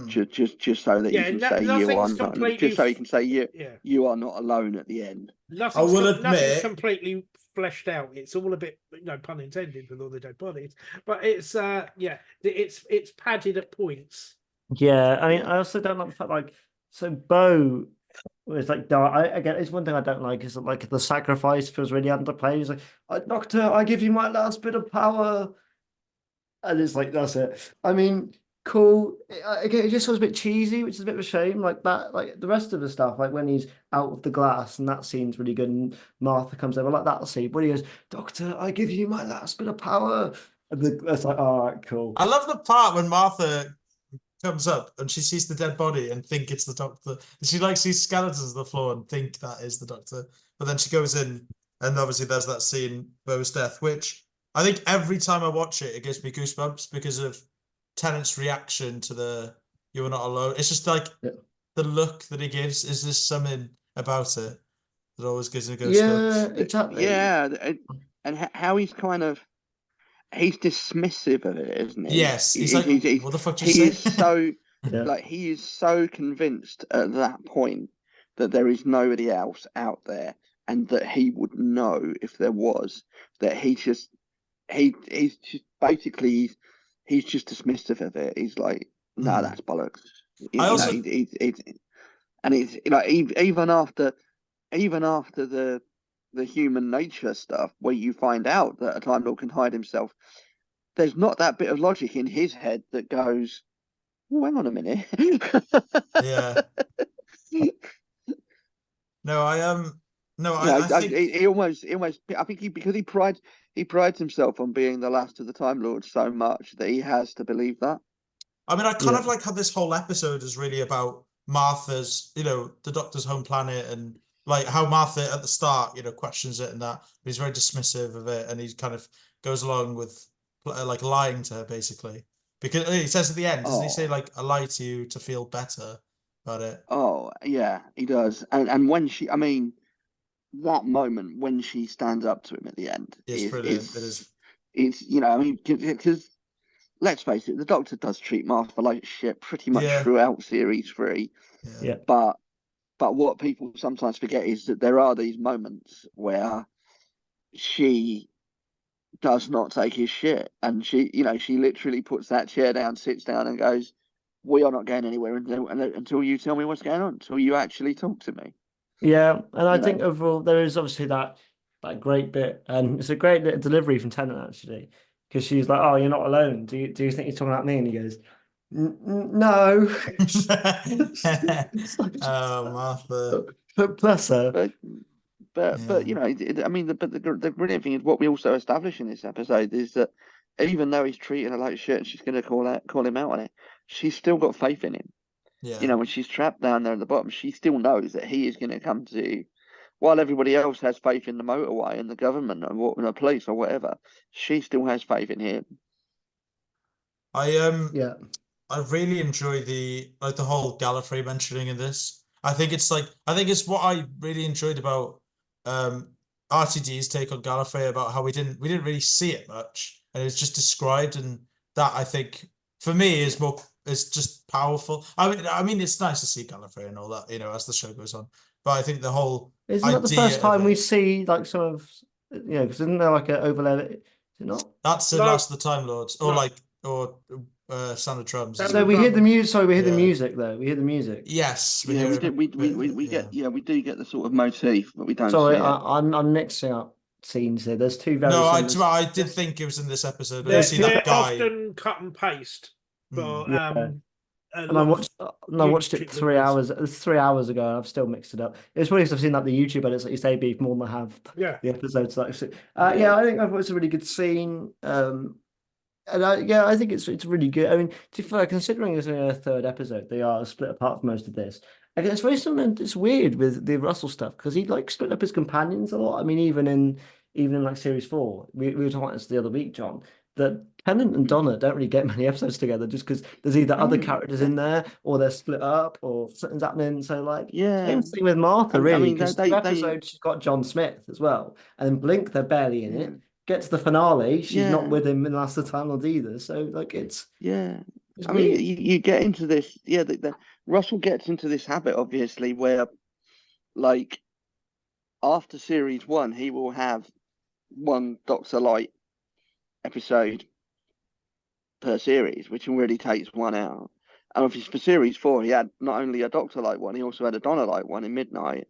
Just so that you can say you are not, just so you can say you are not alone at the end. I will admit, nothing's completely fleshed out. It's all a bit, pun intended, with all the dead bodies. But it's it's padded at points. Yeah, I mean, I also don't like the fact like Bo was like, again, it's one thing I don't like is that like the sacrifice feels really underplayed. He's like, Doctor, I give you my last bit of power, and it's like that's it. I mean, cool. Again, it just feels a bit cheesy, which is a bit of a shame. Like that, like the rest of the stuff, like when he's out of the glass, and that scene's really good. And Martha comes over, like that scene when he goes, "Doctor, I give you my last bit of power." And that's like, all right, cool. I love the part when Martha comes up and she sees the dead body and think it's the Doctor. And she like sees skeletons on the floor and think that is the Doctor. But then she goes in, and obviously there's that scene, Bo's death, which I think every time I watch it, it gives me goosebumps because of Tennant's reaction to the "you are not alone." It's just like the look that he gives is just something about it that always gives me goosebumps. Yeah, exactly. Yeah, and how he's kind of dismissive of it, isn't he? Yes, he's like, what the fuck do you he say? is so like he is so convinced at that point that there is nobody else out there, and that he would know if there was. That he's just basically he's just dismissive of it. He's like, no, that's bollocks. And it's like even after the human nature stuff, where you find out that a Time Lord can hide himself, there's not that bit of logic in his head that goes, well, hang on a minute. Yeah. No, I think he almost I think because he prides himself on being the last of the Time Lords so much that he has to believe that. I mean, I kind of like how this whole episode is really about Martha's, the Doctor's home planet, and like how Martha at the start, questions it and that, but he's very dismissive of it, and he kind of goes along with like lying to her basically, because he says at the end, doesn't he say like, "I lie to you to feel better about it"? Oh yeah, he does. And when I mean, that moment when she stands up to him at the end It's brilliant. It is. It's I mean, because let's face it, the Doctor does treat Martha like shit pretty much throughout series 3. Yeah. But what people sometimes forget is that there are these moments where she does not take his shit, and she literally puts that chair down, sits down, and goes, "We are not going anywhere until you tell me what's going on, until you actually talk to me." Yeah, and I think overall there is obviously that great bit, and it's a great bit of delivery from Tennant actually, because she's like, "Oh, you're not alone. Do you think you're talking about me?" And he goes, "No." Oh, Martha. Bless her. But I mean, the brilliant thing is what we also establish in this episode is that even though he's treating her like shit and she's going to call him out on it, she's still got faith in him. Yeah. When she's trapped down there at the bottom, she still knows that he is going to come to, while everybody else has faith in the motorway and the government and the police or whatever, she still has faith in him. I really enjoy the whole Gallifrey mentioning in this. I think it's what I really enjoyed about RTD's take on Gallifrey, about how we didn't really see it much, and it's just described, and that I think for me is just powerful. I mean it's nice to see Gallifrey and all that, as the show goes on. But I think the whole isn't that the first time we see like some of because isn't there like an overlay? Is it not? That's the Last of the Time Lords, or Sound of Drums. So we hear the music. Sorry, we hear the music though. We hear the music. Yes, we do get the sort of motif, but we don't. Sorry, see it. I'm mixing up scenes here. There's two very. No, similar... I did think it was in this episode. They're often cut and paste. But and I watched it 3 hours. 3 hours ago, and I've still mixed it up. It's probably because I've seen that the YouTube edits, like you say, beef more than I have the episodes. I think it's a really good scene. And I think it's really good. I mean, to be fair, considering it's only a third episode, they are split apart for most of this. And it's very something. It's weird with the Russell stuff because he split up his companions a lot. I mean, even in like series 4, we were talking about this the other week, John, that Tennant and Donna don't really get many episodes together just because there's either other characters in there or they're split up or something's happening. So same thing with Martha, really, because the episode she's got John Smith as well, and then Blink they're barely in it. Get to the finale, she's not with him in Last of the Time Lords either. So it's I mean, you get into this, Russell gets into this habit, obviously, where after series 1, he will have one Doctor Light episode per series, which already takes one out. And obviously for series 4, he had not only a Doctor Light one, he also had a Donna Light one in Midnight.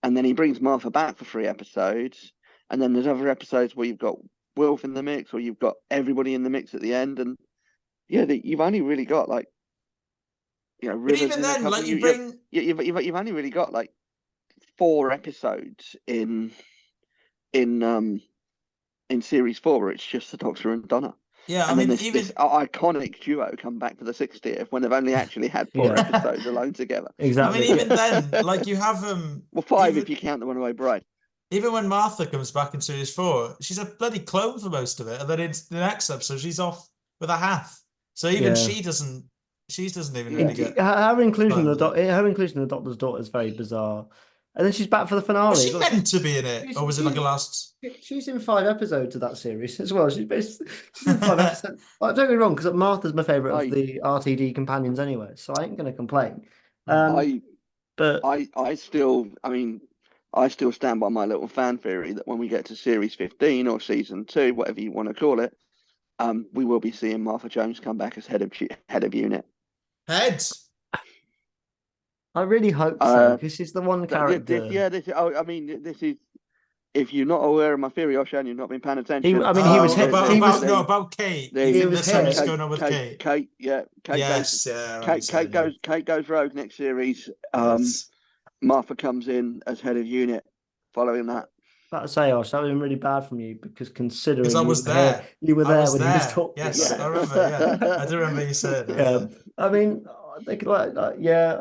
And then he brings Martha back for 3 episodes. And then there's other episodes where you've got Wilf in the mix, or you've got everybody in the mix at the end. And you've only really got Rivers. But even then, you've only really got 4 episodes in series 4 where it's just the Doctor and Donna. Yeah, and then this iconic duo come back for the 60th when they've only actually had 4 episodes alone together. Exactly. I mean, even then, you have well, 5 if you count the Runaway Bride. Even when Martha comes back in series 4, she's a bloody clone for most of it, and then in the next episode, she's off with a Hath. So even she doesn't even really get her inclusion. Her inclusion of the Doctor's daughter is very bizarre. And then she's back for the finale. Was she meant to be in it, or was it like a last? She's in 5 episodes of that series as well. She's in 5 episodes. Don't get me wrong, because Martha's my favourite of the RTD companions anyway, so I ain't going to complain. I still stand by my little fan theory that when we get to series 15 or season 2, whatever you want to call it, we will be seeing Martha Jones come back as head of unit. Head. I really hope so, because she's the one character. I mean, this is. If you're not aware of my theory, Oshan, you've not been paying attention. He was hit. About Kate. He was this hit. what's going on with Kate. Kate, yeah. Kate goes rogue next series. Yes. Martha comes in as head of unit following that. About to say, Osh, that would have been really bad from you, because considering I was there. You were there when he was talking. Yes, I remember. Yeah, I do remember you said. I mean, I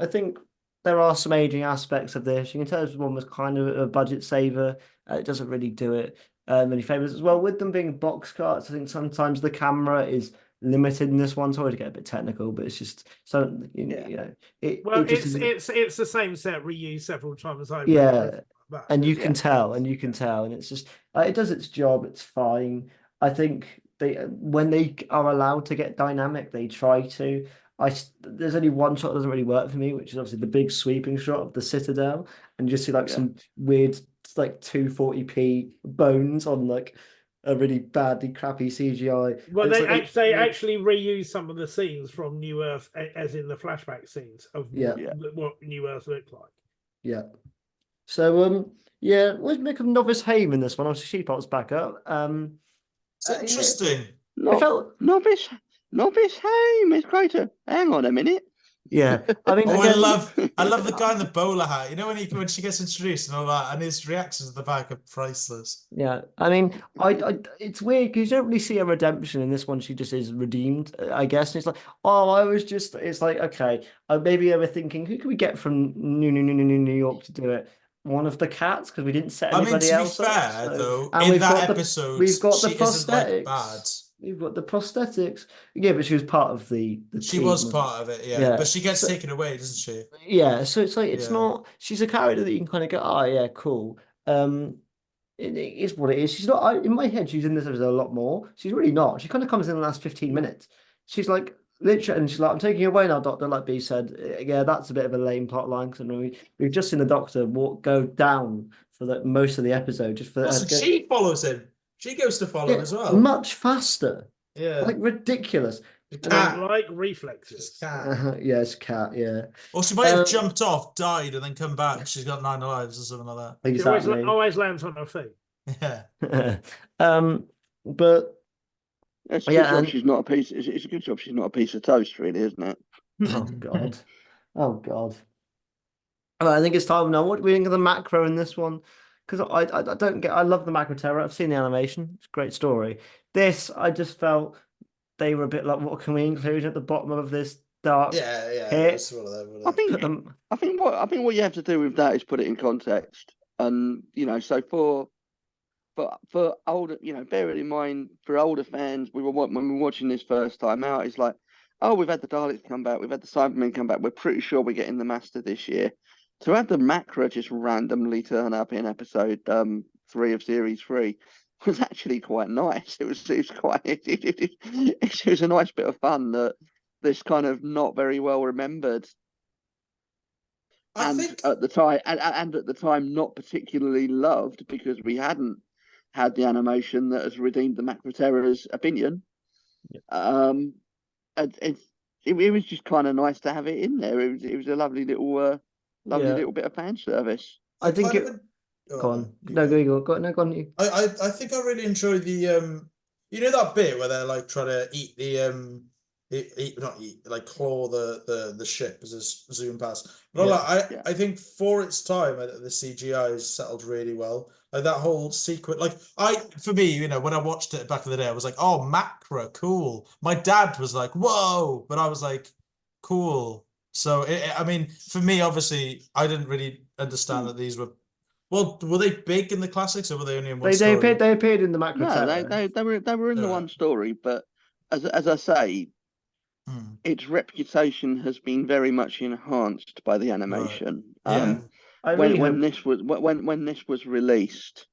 think there are some aging aspects of this. You can tell this one was kind of a budget saver. It doesn't really do it many favors as well. With them being box cuts, I think sometimes the camera is limited in this one. Sorry to get a bit technical, but it's just so it's the same set reused several times over. Yeah, and you can tell, and it's just it does its job. It's fine. I think when they are allowed to get dynamic, they try to. There's only one shot that doesn't really work for me, which is obviously the big sweeping shot of the Citadel, and you just see some weird 240p bones on a really badly crappy CGI. Well, they actually reuse some of the scenes from New Earth, as in the flashback scenes of what New Earth looked like. Yeah. So let's make a novice Haim in this one. Obviously, she pops back up. It's interesting. Novice Haim is great. Hang on a minute. Yeah, I mean, I love the guy in the bowler hat. You know when she gets introduced and all that, and his reactions at the back are priceless. Yeah, I mean, it's weird because you don't really see a redemption in this one. She just is redeemed, I guess. And it's like, it's like, okay, maybe I was thinking, who can we get from New York to do it? One of the cats, because we didn't set anybody else up. To be fair, though, in that episode, we've got the Like prosthetics. bad. We've got the prosthetics. Yeah, but she was part of the She team, was part of it, yeah. But she gets taken away, doesn't she? Yeah, so it's like it's not. She's a character that you can kind of go, oh yeah, cool. It is what it is. She's not. In my head, she's in this episode a lot more. She's really not. She kind of comes in the last 15 minutes. She's like literally, and she's like, "I'm taking you away now, Doctor." Like B said, yeah, that's a bit of a lame plot line because we've just seen the Doctor go down for most of the episode just for. She follows him. She goes to follow him as well. Much faster. Yeah. Like ridiculous. Cat. Like reflexes. Cat. Yes, cat, yeah. Or she might have jumped off, died, and then come back. She's got 9 lives or something like that. Exactly. She always lands on her feet. Yeah. But it's a good job she's not a piece. It's a good job she's not a piece of toast, really, isn't it? Oh God. Oh God. I think it's time now. What do we think of the macro in this one? Because I don't get. I love the macro terror. I've seen the animation. It's a great story. This, I just felt they were a bit like, what can we include at the bottom of this dark pit? I think what you have to do with that is put it in context, and so for older, bearing in mind for older fans, when we were watching this first time out, it's like, oh, we've had the Daleks come back, we've had the Cybermen come back, we're pretty sure we're getting the Master this year. To have the Macra just randomly turn up in episode 3 of series 3 was actually quite nice. It was quite it was a nice bit of fun that this kind of not very well remembered at the time not particularly loved, because we hadn't had the animation that has redeemed the Macra Terror's opinion. It was just kind of nice to have it in there. It was a lovely little bit of fan service. I think go on. No, go on. You. I think I really enjoy the that bit where they're like trying to eat the claw the ship as a zoom past. But I think for its time, the CGI has settled really well. Like that whole sequence, for me, when I watched it back in the day, I was like, oh, Macra, cool. My dad was like, whoa, but I was like, cool. So, for me, obviously, I didn't really understand that these were. Well, were they big in the classics, or were they only in one story? They appeared in the Macra. No, they were in the one story. But as I say, its reputation has been very much enhanced by the animation. Right. Yeah. When this was released,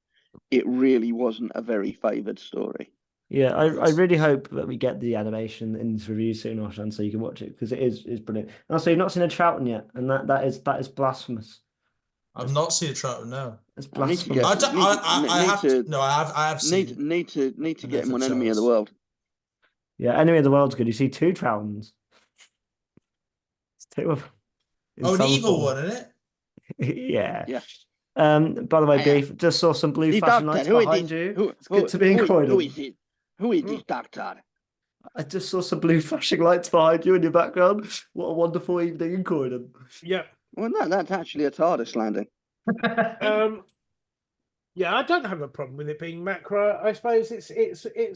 it really wasn't a very favoured story. Yeah, I really hope that we get the animation in this review soon, Oshan, so you can watch it, because it is brilliant. And also, you've not seen a Troughton yet, and that is blasphemous. I've not seen a Troughton, no. It's blasphemous. I have seen. Need to get him on Enemy of the World. Yeah, Enemy of the World's good. You see 2 Troughtons. It's 2 of them. in an some evil form. one, isn't it? Yeah. Yeah. By the way, Beef, just saw some blue The flashing doctor, lights who is behind this? you. It's good to be in Who Croydon. is it? Who is this doctor? I just saw some blue flashing lights behind you in your background. What a wonderful evening in Croydon. Yeah. Well, no, that's actually a TARDIS landing. Yeah, I don't have a problem with it being macro. I suppose it's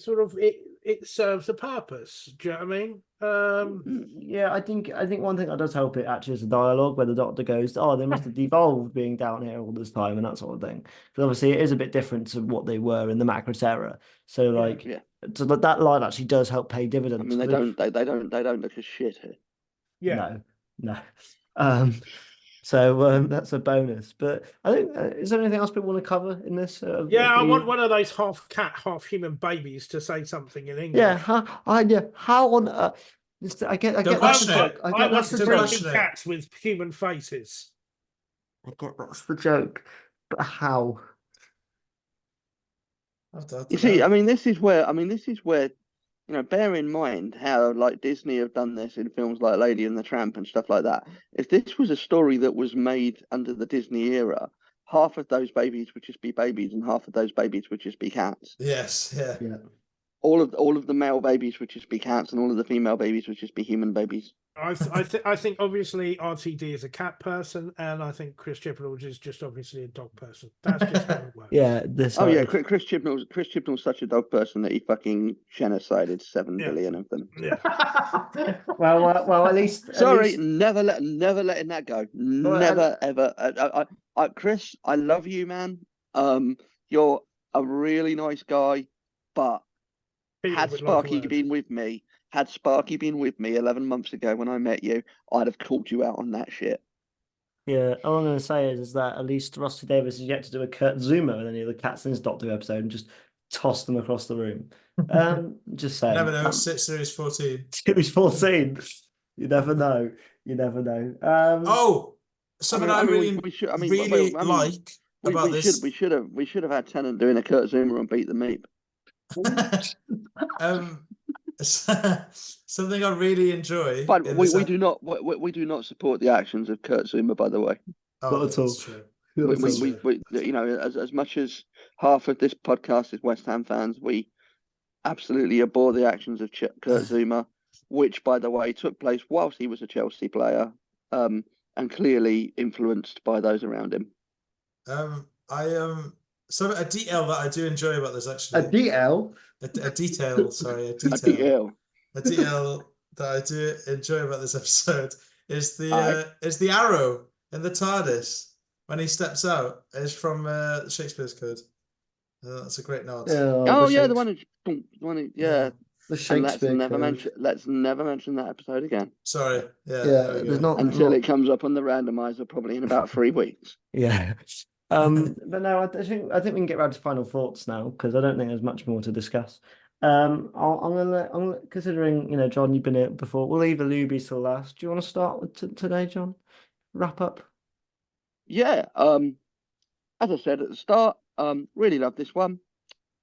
sort of it serves a purpose. Do you know what I mean? Yeah, I think one thing that does help it actually is the dialogue where the Doctor goes, "Oh, they must have devolved being down here all this time," and that sort of thing. Because obviously it is a bit different to what they were in the Macross era. So like, Yeah. so that line actually does help pay I dividends. mean, they don't look as shit here. Yeah. No. So that's a bonus. But I think is there anything else people want to cover in this? Yeah, I want one of those half cat, half human babies to say something in English. Yeah, how on I get Don't that's question the it. joke. I I get want that's the Don't joke. question talking it. cats with human faces. I get that's the joke. But how? You see, I mean, this is where, you know, bear in mind how like Disney have done this in films like Lady and the Tramp and stuff like that. If this was a story that was made under the Disney era, half of those babies would just be babies, and half of those babies would just be cats. Yes, yeah. All of the male babies would just be cats, and all of the female babies would just be human babies. I think obviously RTD is a cat person, and I think Chris Chibnall is just obviously a dog person. That's just how it works. Yeah, Chris Chibnall's such a dog person that he fucking genocided 7 billion of them. Yeah. well, at least never letting that go. Never ever. Chris, I love you, man. You're a really nice guy, but had Sparky been with me 11 months ago when I met you, I'd have called you out on that shit. Yeah, all I'm going to say is that at least Rusty Davis has yet to do a Kurt Zuma in any of the Cats in his Doctor episode and just toss them across the room. Just saying. Never know. Series 14. Series 14. You never know. You never know. Something I really like about this. We should have had Tennant doing a Kurt Zuma and beat the meat. Something I really enjoy. But we do not support the actions of Kurt Zuma, by the way. Not at all. True. We you know, as much as half of this podcast is West Ham fans, we absolutely abhor the actions of Kurt Zuma, which, by the way, took place whilst he was a Chelsea player, and clearly influenced by those around him. So a detail that I do enjoy about this actually. A detail. A detail. Sorry, a detail. A detail that I do enjoy about this episode is the arrow in the TARDIS when he steps out. Is from Shakespeare's Code. That's a great nod. The one. Yeah. The Shakespeare let's never mention that episode again. Sorry. Yeah. There's not until it comes up on the randomizer, probably in about 3 weeks. Yeah. But no, I think we can get around to final thoughts now because I don't think there's much more to discuss. I'm gonna considering, you know, John, you've been here before. We'll leave the Lubies till last. Do you want to start with today, John? Wrap up. Yeah. As I said at the start, really love this one.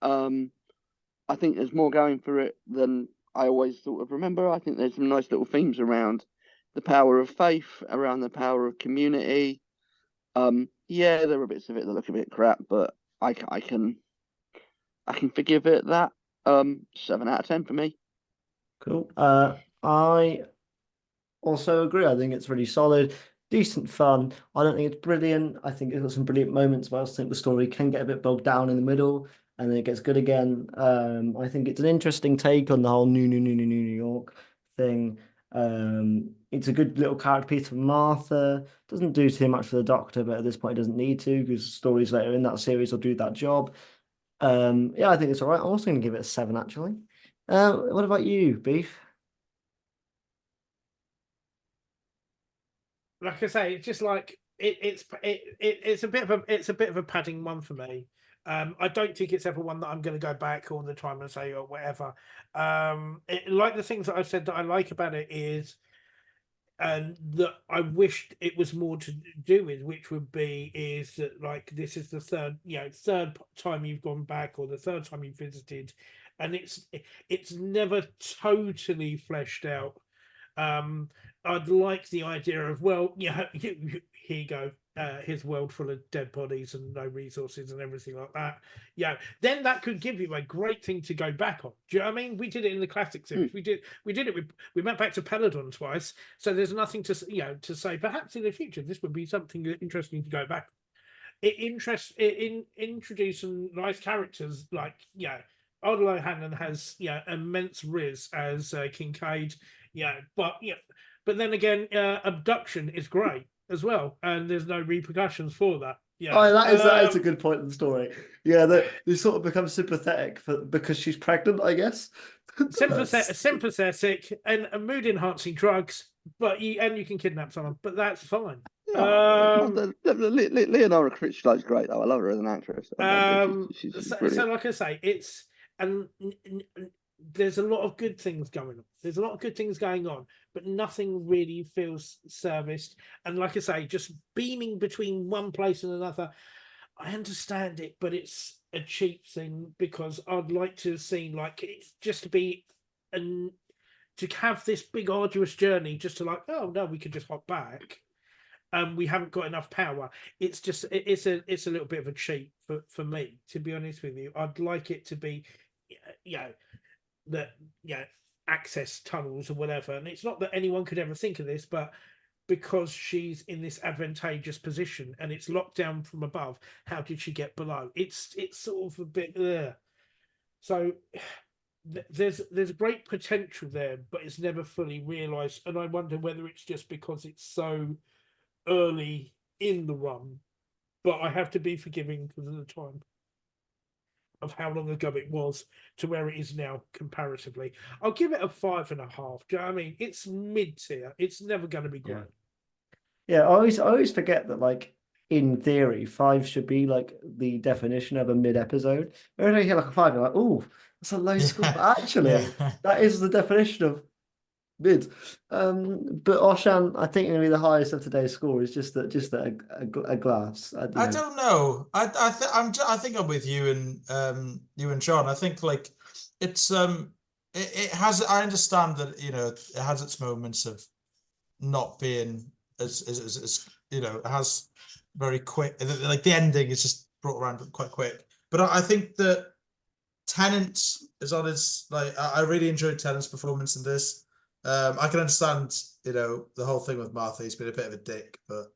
I think there's more going for it than I always sort of remember. I think there's some nice little themes around the power of faith, around the power of community. Yeah, there are bits of it that look a bit crap, but I can forgive it that. 7 out of 10 for me. Cool. I also agree. I think it's really solid, decent fun. I don't think it's brilliant. I think it's got some brilliant moments, but I also think the story can get a bit bogged down in the middle, and then it gets good again. I think it's an interesting take on the whole New York thing. It's a good little character piece for Martha. Doesn't do too much for the Doctor, but at this point it doesn't need to because stories later in that series will do that job. Yeah, I think it's all right. I'm also going to give it a 7 actually. What about you, Beef? Like I say, it's just like it's a bit of a padding one for me. I don't think it's ever one that I'm going to go back all the time and say or whatever. Like the things that I've said that I like about it is, and that I wished it was more to do with, which would be is that like this is the third time you've gone back or the third time you've visited, and it's never totally fleshed out I'd like the idea of, well, yeah, here you go. His world full of dead bodies and no resources and everything like that. Yeah, then that could give you a great thing to go back on. Do you know what I mean? We did it in the classic series. We did it. We went back to Peladon twice, so there's nothing to to say. Perhaps in the future this would be something interesting to go back. It introduce some nice characters like Ardal O'Hanlon has immense riz as Kincaid. But then again, abduction is great as well, and there's no repercussions for that. Yeah. Oh, that is a good point in the story. Yeah, they sort of become sympathetic because she's pregnant, I guess. Sympathetic and mood enhancing drugs, but you can kidnap someone, but that's fine. Leonora Critchlow is great though. I love her as an actress. She's so like I say, it's there's a lot of good things going on. There's a lot of good things going on, but nothing really feels serviced. And like I say, just beaming between one place and another, I understand it, but it's a cheap thing because I'd like to have seen it's just to be to have this big arduous journey just to oh no, we could just hop back. We haven't got enough power. It's just it's a little bit of a cheat for me, to be honest with you. I'd like it to be that access tunnels or whatever. And it's not that anyone could ever think of this, but because she's in this advantageous position and it's locked down from above, how did she get below? It's sort of a bit there. So there's great potential there, but it's never fully realized. And I wonder whether it's just because it's so early in the run, but I have to be forgiving because of the time of how long ago it was to where it is now comparatively. I'll give it a 5.5. Do you know what I mean? It's mid-tier. It's never going to be great. Yeah, I always forget that in theory, 5 should be the definition of a mid-episode. When I hear a 5, you're like, oh, that's a low score. But actually, that is the definition of mid. But Oshan, I think maybe the highest of today's score is just a glass. I don't know. I think I'm with you and John. I think it's it has. I understand that it has its moments of not being as it has very quick. The ending is just brought around quite quick. But I think that Tennant is on his I really enjoyed Tennant's performance in this. I can understand, the whole thing with Martha. He's been a bit of a dick, but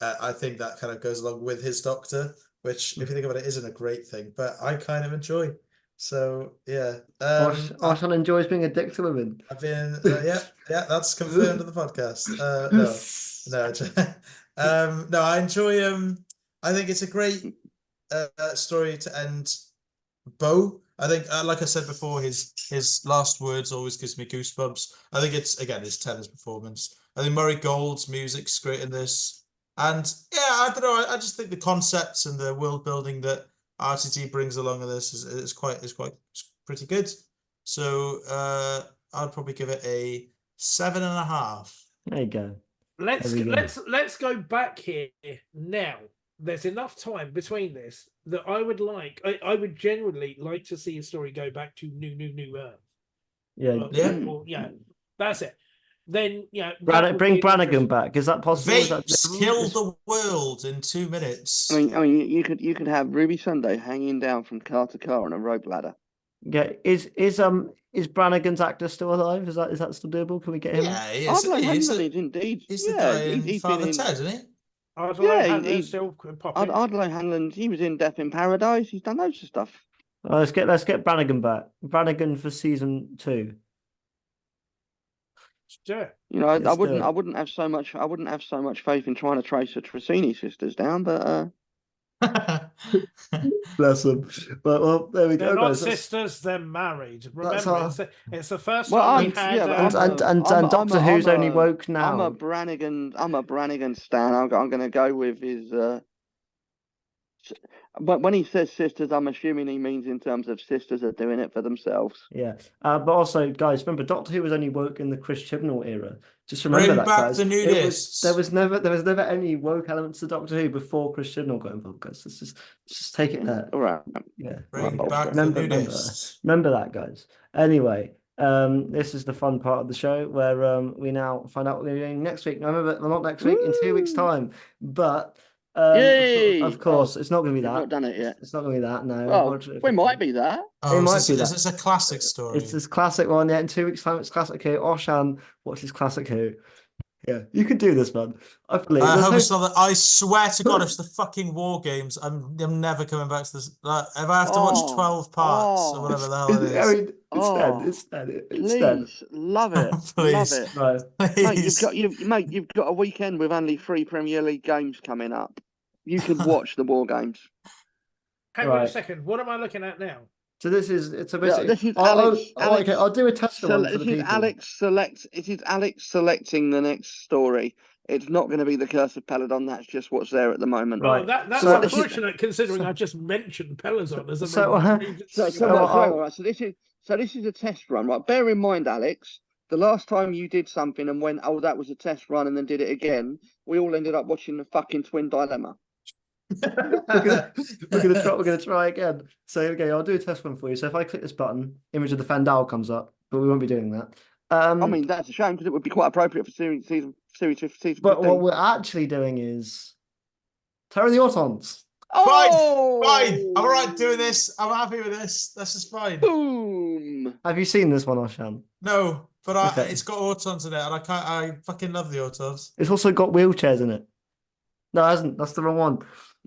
I think that kind of goes along with his doctor, which, if you think about it, isn't a great thing, but I kind of enjoy. So yeah, Arshan enjoys being a dick to women. I've been, yeah, that's confirmed on the podcast. No, I enjoy. I think it's a great story to end. Bo, I think, like I said before, his last words always gives me goosebumps. I think it's his Tennant's performance. I think Murray Gold's music's great in this, and I don't know. I just think the concepts and the world building that RTD brings along in this is pretty good. So I'd probably give it a 7.5. There you go. Let's go back here now. There's enough time between this that I would genuinely like to see a story go back to New Earth. Yeah. That's it. Then bring Brannigan back. Is that possible? Vapes kill the world in 2 minutes. I mean, you could have Ruby Sunday hanging down from car to car on a rope ladder. Yeah, is Brannigan's actor still alive? Is that still doable? Can we get him? Yeah, he is. Indeed. He's the guy in Father Ted, isn't he? He's Ardal Hanlon. He was in Death in Paradise. He's done loads of stuff. Let's get Brannigan back. Brannigan for season 2. Sure. I wouldn't have so much faith in trying to trace the Tracini sisters down, but bless them. But well, there we go. They're not sisters; they're married. Remember, it's the first time we had. And Doctor Who's only woke now. I'm a Brannigan stan. I'm going to go with his. But when he says sisters, I'm assuming he means in terms of sisters are doing it for themselves. Yeah, but also, guys, remember Doctor Who was only woke in the Chris Chibnall era. Just remember that, guys. The nudists. There was never any woke elements to Doctor Who before Chris Chibnall got involved, guys. Let's just take it there. All right. Yeah. Bring back the nudists. Remember that, guys. Anyway, This is the fun part of the show where we now find out what we're doing next week. Remember, well, not next week, in 2 weeks' time. But Yay! of course, it's not going to be We've that. not done it yet. It's not going to be that. No, Well, unfortunately. we might be that. Oh, It might be is that. this a classic story? It's this classic one. Yeah, in 2 weeks' time, it's Classic Who. Oshan watches Classic Who. Yeah, you can do this, man. I believe. I hope it's not that. I swear to God, if it's the fucking War Games, I'm never coming back to this. If I have to watch 12 parts or whatever the hell it is. I mean, it's dead. Please, love it, Please. love it. No. Mate, you've got a weekend with only 3 Premier League games coming up. You could watch the War Games. Hang on a second. What am I looking at now? So this is This is Alex. Okay, I'll do a test one for the This is people. It is Alex selecting the next story. It's not going to be the Curse of Peladon. That's just what's there at the moment. Right. Well, that's unfortunate considering I just mentioned Peladon as a So this is a test run, right? Bear in mind, Alex, the last time you did something and went, oh, that was a test run, and then did it again, we all ended up watching the fucking Twin Dilemma. We're gonna try again. So okay, I'll do a test one for you. So if I click this button, image of the Fandal comes up, but we won't be doing that. I mean, that's a shame because it would be quite appropriate for series 15. But what we're actually doing is Terror of the Autons. Fine. I'm all right doing this. I'm happy with this. This is fine. Boom. Have you seen this one, Oshan? No, but Okay. it's got Autons in it, and I fucking love the Autons. It's also got wheelchairs in it. No, it hasn't. That's the wrong one.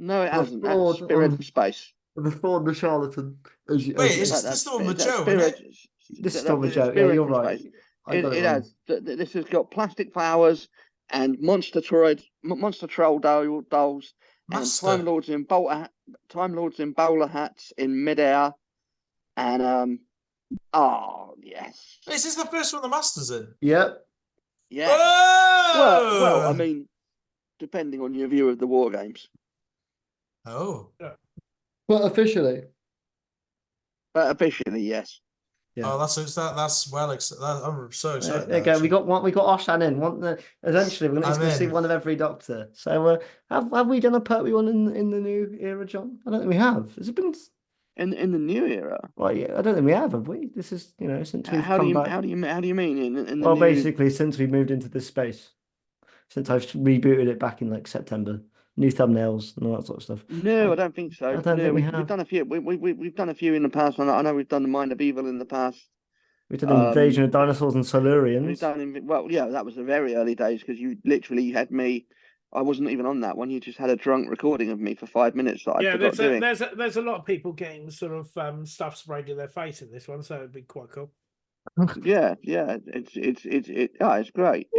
No, it hasn't. That's Spirit of Space. The Ford, the Charlatan. Wait, is this the one with Joe? This is the one with Joe. Yeah, you're right. It has. This has got plastic flowers and monster troll dolls and Time Lords in bowler hats in midair, and oh yes. Is this the first one the Master's in? Yep. Yeah. Oh! Well, I mean, depending on your view of the War Games. Oh. But officially. Yes. Yeah. Oh, that's well. I'm so excited. Again, we got Oshan in. Eventually, we're going to see one of every Doctor. So, have we done a Pertwee one in the new era, John? I don't think we have. Has it been in the new era? Well, yeah, I don't think we have we? This is since we've come back. How do you mean in the well, new... basically, since we moved into this space, since I've rebooted it back in like September. New thumbnails and all that sort of stuff. No, I don't think so. I don't think we have. We've done a few. We've done a few in the past. I know we've done the Mind of Evil in the past. We've done Invasion of Dinosaurs and Silurians. We've done that was the very early days because you literally had me. I wasn't even on that one. You just had a drunk recording of me for 5 minutes that I forgot doing. There's a lot of people getting sort of stuff sprayed in their face in this one, so it'd be quite cool. Yeah, it's great.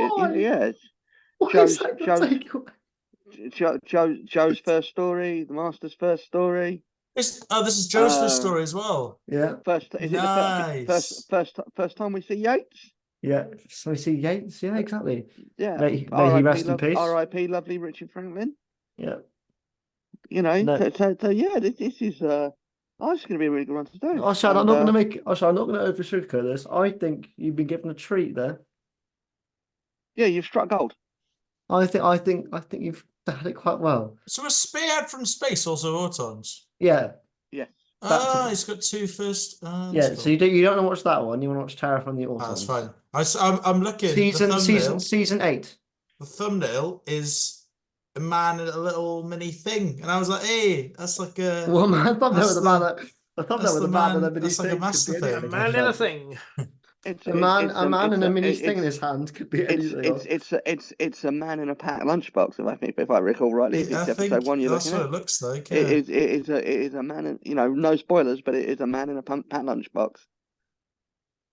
Joe's first story, the Master's first story. This is Joe's first story as well. Yeah. First time we see Yates? Yeah. So we see Yates. Yeah, exactly. Yeah. May he rest in peace. R.I.P. Lovely Richard Franklin. Yeah. So yeah, this is it's going to be a really good one to do. Oshan, I'm not going to over sugarcoat this. I think you've been given a treat there. Yeah, you've struck gold. I think you've done it quite well. So a Spearhead from Space also Autons? Yeah. Yeah. He's got two first. Yeah, cool. So you don't want to watch that one. You want to watch Terror from the Autons. That's fine. I'm looking. Season 8. The thumbnail is a man in a little mini thing, and I was like, "Hey, that's like a." Well, man, I thought that was the man. I thought that was the man in a mini thing. That's like a master thing. A man in a thing. A man in a mini thing in his hand could be anything. It's a man in a packed lunchbox. If I recall rightly, I think episode 1 you're that's looking what at. it looks like. Yeah. It is a man in, no spoilers, but it is a man in a packed lunchbox.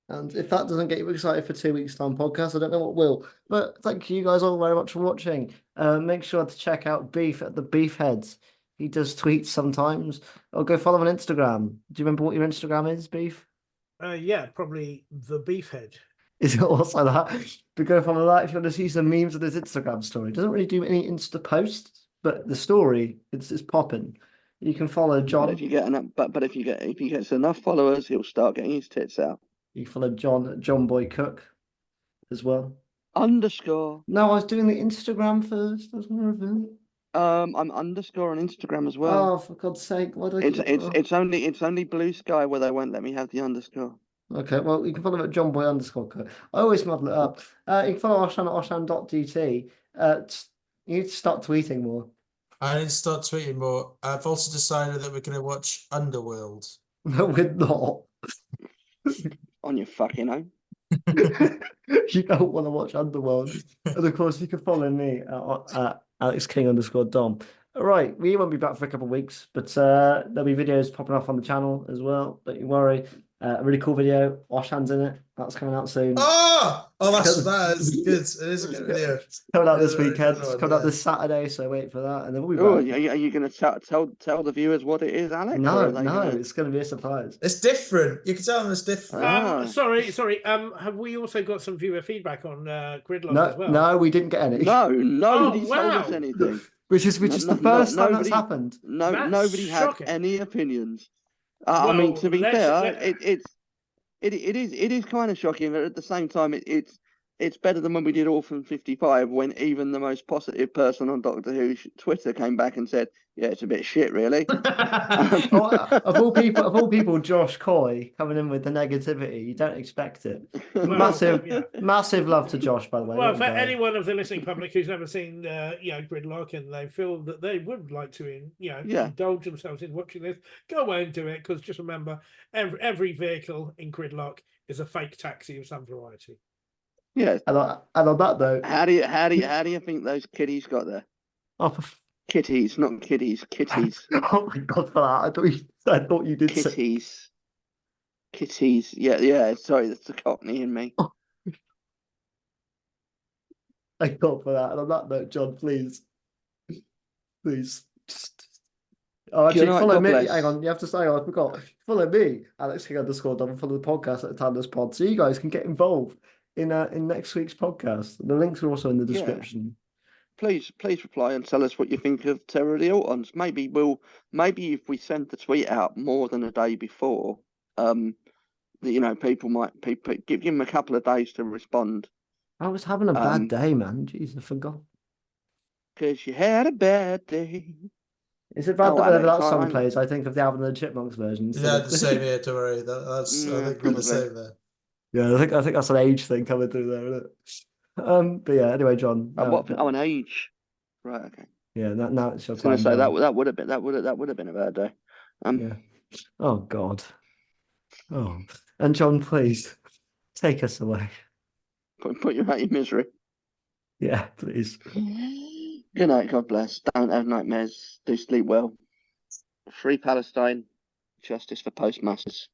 And if that doesn't get you excited for 2 weeks' time podcast, I don't know what will. But thank you guys all very much for watching. Make sure to check out Beef at the Beefheads. He does tweets sometimes. Or go follow him on Instagram. Do you remember what your Instagram is, Beef? Yeah, probably the Beefhead. Is it also that? But go follow that if you want to see some memes of his Instagram story. Doesn't really do any Insta posts, but the story it's popping. You can follow John. But if you get enough, but if he gets enough followers, he'll start getting his tits out. You can follow John Boy Cook as well. _. No, I was doing the Instagram first. I was going to reveal. I'm _ on Instagram as well. Oh, for God's sake! Why do I it's only Blue Sky where they won't let me have the _. Okay, well, you can follow him at johnboy_. I always muddle it up. You can follow Oshan at oshan.dt. You need to start tweeting more. I need to start tweeting more. I've also decided that we're going to watch Underworld. No, we're not. On your fucking own. You don't want to watch Underworld. And of course, you can follow me at AlexKing_Dom. All right, we won't be back for a couple of weeks, but there'll be videos popping off on the channel as well. Don't you worry. A really cool video. Oshan's in it. That's coming out soon. Oh, that is good. It is a good video. It's coming out this weekend. It's coming out this Saturday, so wait for that, and then we'll be Oh, back. are you going to tell the viewers what it is, Alex? No, it's going to be a surprise. It's different. You can tell them it's different. Sorry. Have we also got some viewer feedback on Gridlock as well? No, we didn't get any. No, nobody told us anything. Which is the first time that's happened. Nobody had any opinions. I mean, to be fair, it is kind of shocking, but at the same time, it's better than when we did Orphan 55, when even the most positive person on Doctor Who's Twitter came back and said, "Yeah, it's a bit shit, really." Of all people, Josh Coy coming in with the negativity. You don't expect it. Massive love to Josh, by the way. Well, for anyone of the listening public who's never seen, Gridlock, and they feel that they would like to, indulge themselves in watching this, go away and do it. Because just remember, every vehicle in Gridlock is a fake taxi of some variety. Yeah. And on that though, how do you think those kiddies got there? Oh, kitties, not kiddies. Kitties. Oh my god, for that! I thought you did kitties. Say... Kitties. Yeah. Sorry, that's the Cockney in me. Oh. I thought for that. And on that note, John, please, just. Oh, actually, follow me. Hang on, you have to say, I forgot. Follow me, AlexKing_Dom, follow the podcast at Tanders Pod, so you guys can get involved in next week's podcast. The links are also in the description. Please reply and tell us what you think of Terror of the Autons. Maybe if we send the tweet out more than a day before, people might give them a couple of days to respond. I was having a bad day, man. Jeez, I forgot. Because you had a bad day. Is it bad that whenever that song plays, I think of the Alvin and the Chipmunks version? Yeah, the same here, don't worry. That's I think we're the same there. Yeah, I think that's an age thing coming through there, isn't it? But yeah, anyway, John. An age. Right, okay. Yeah, now it's your time. I was going to say that would have been a bad day. Yeah. Oh God. Oh, and John, please take us away. Put you out of your misery. Yeah, please. Good night. God bless. Don't have nightmares. Do sleep well. Free Palestine. Justice for postmasters.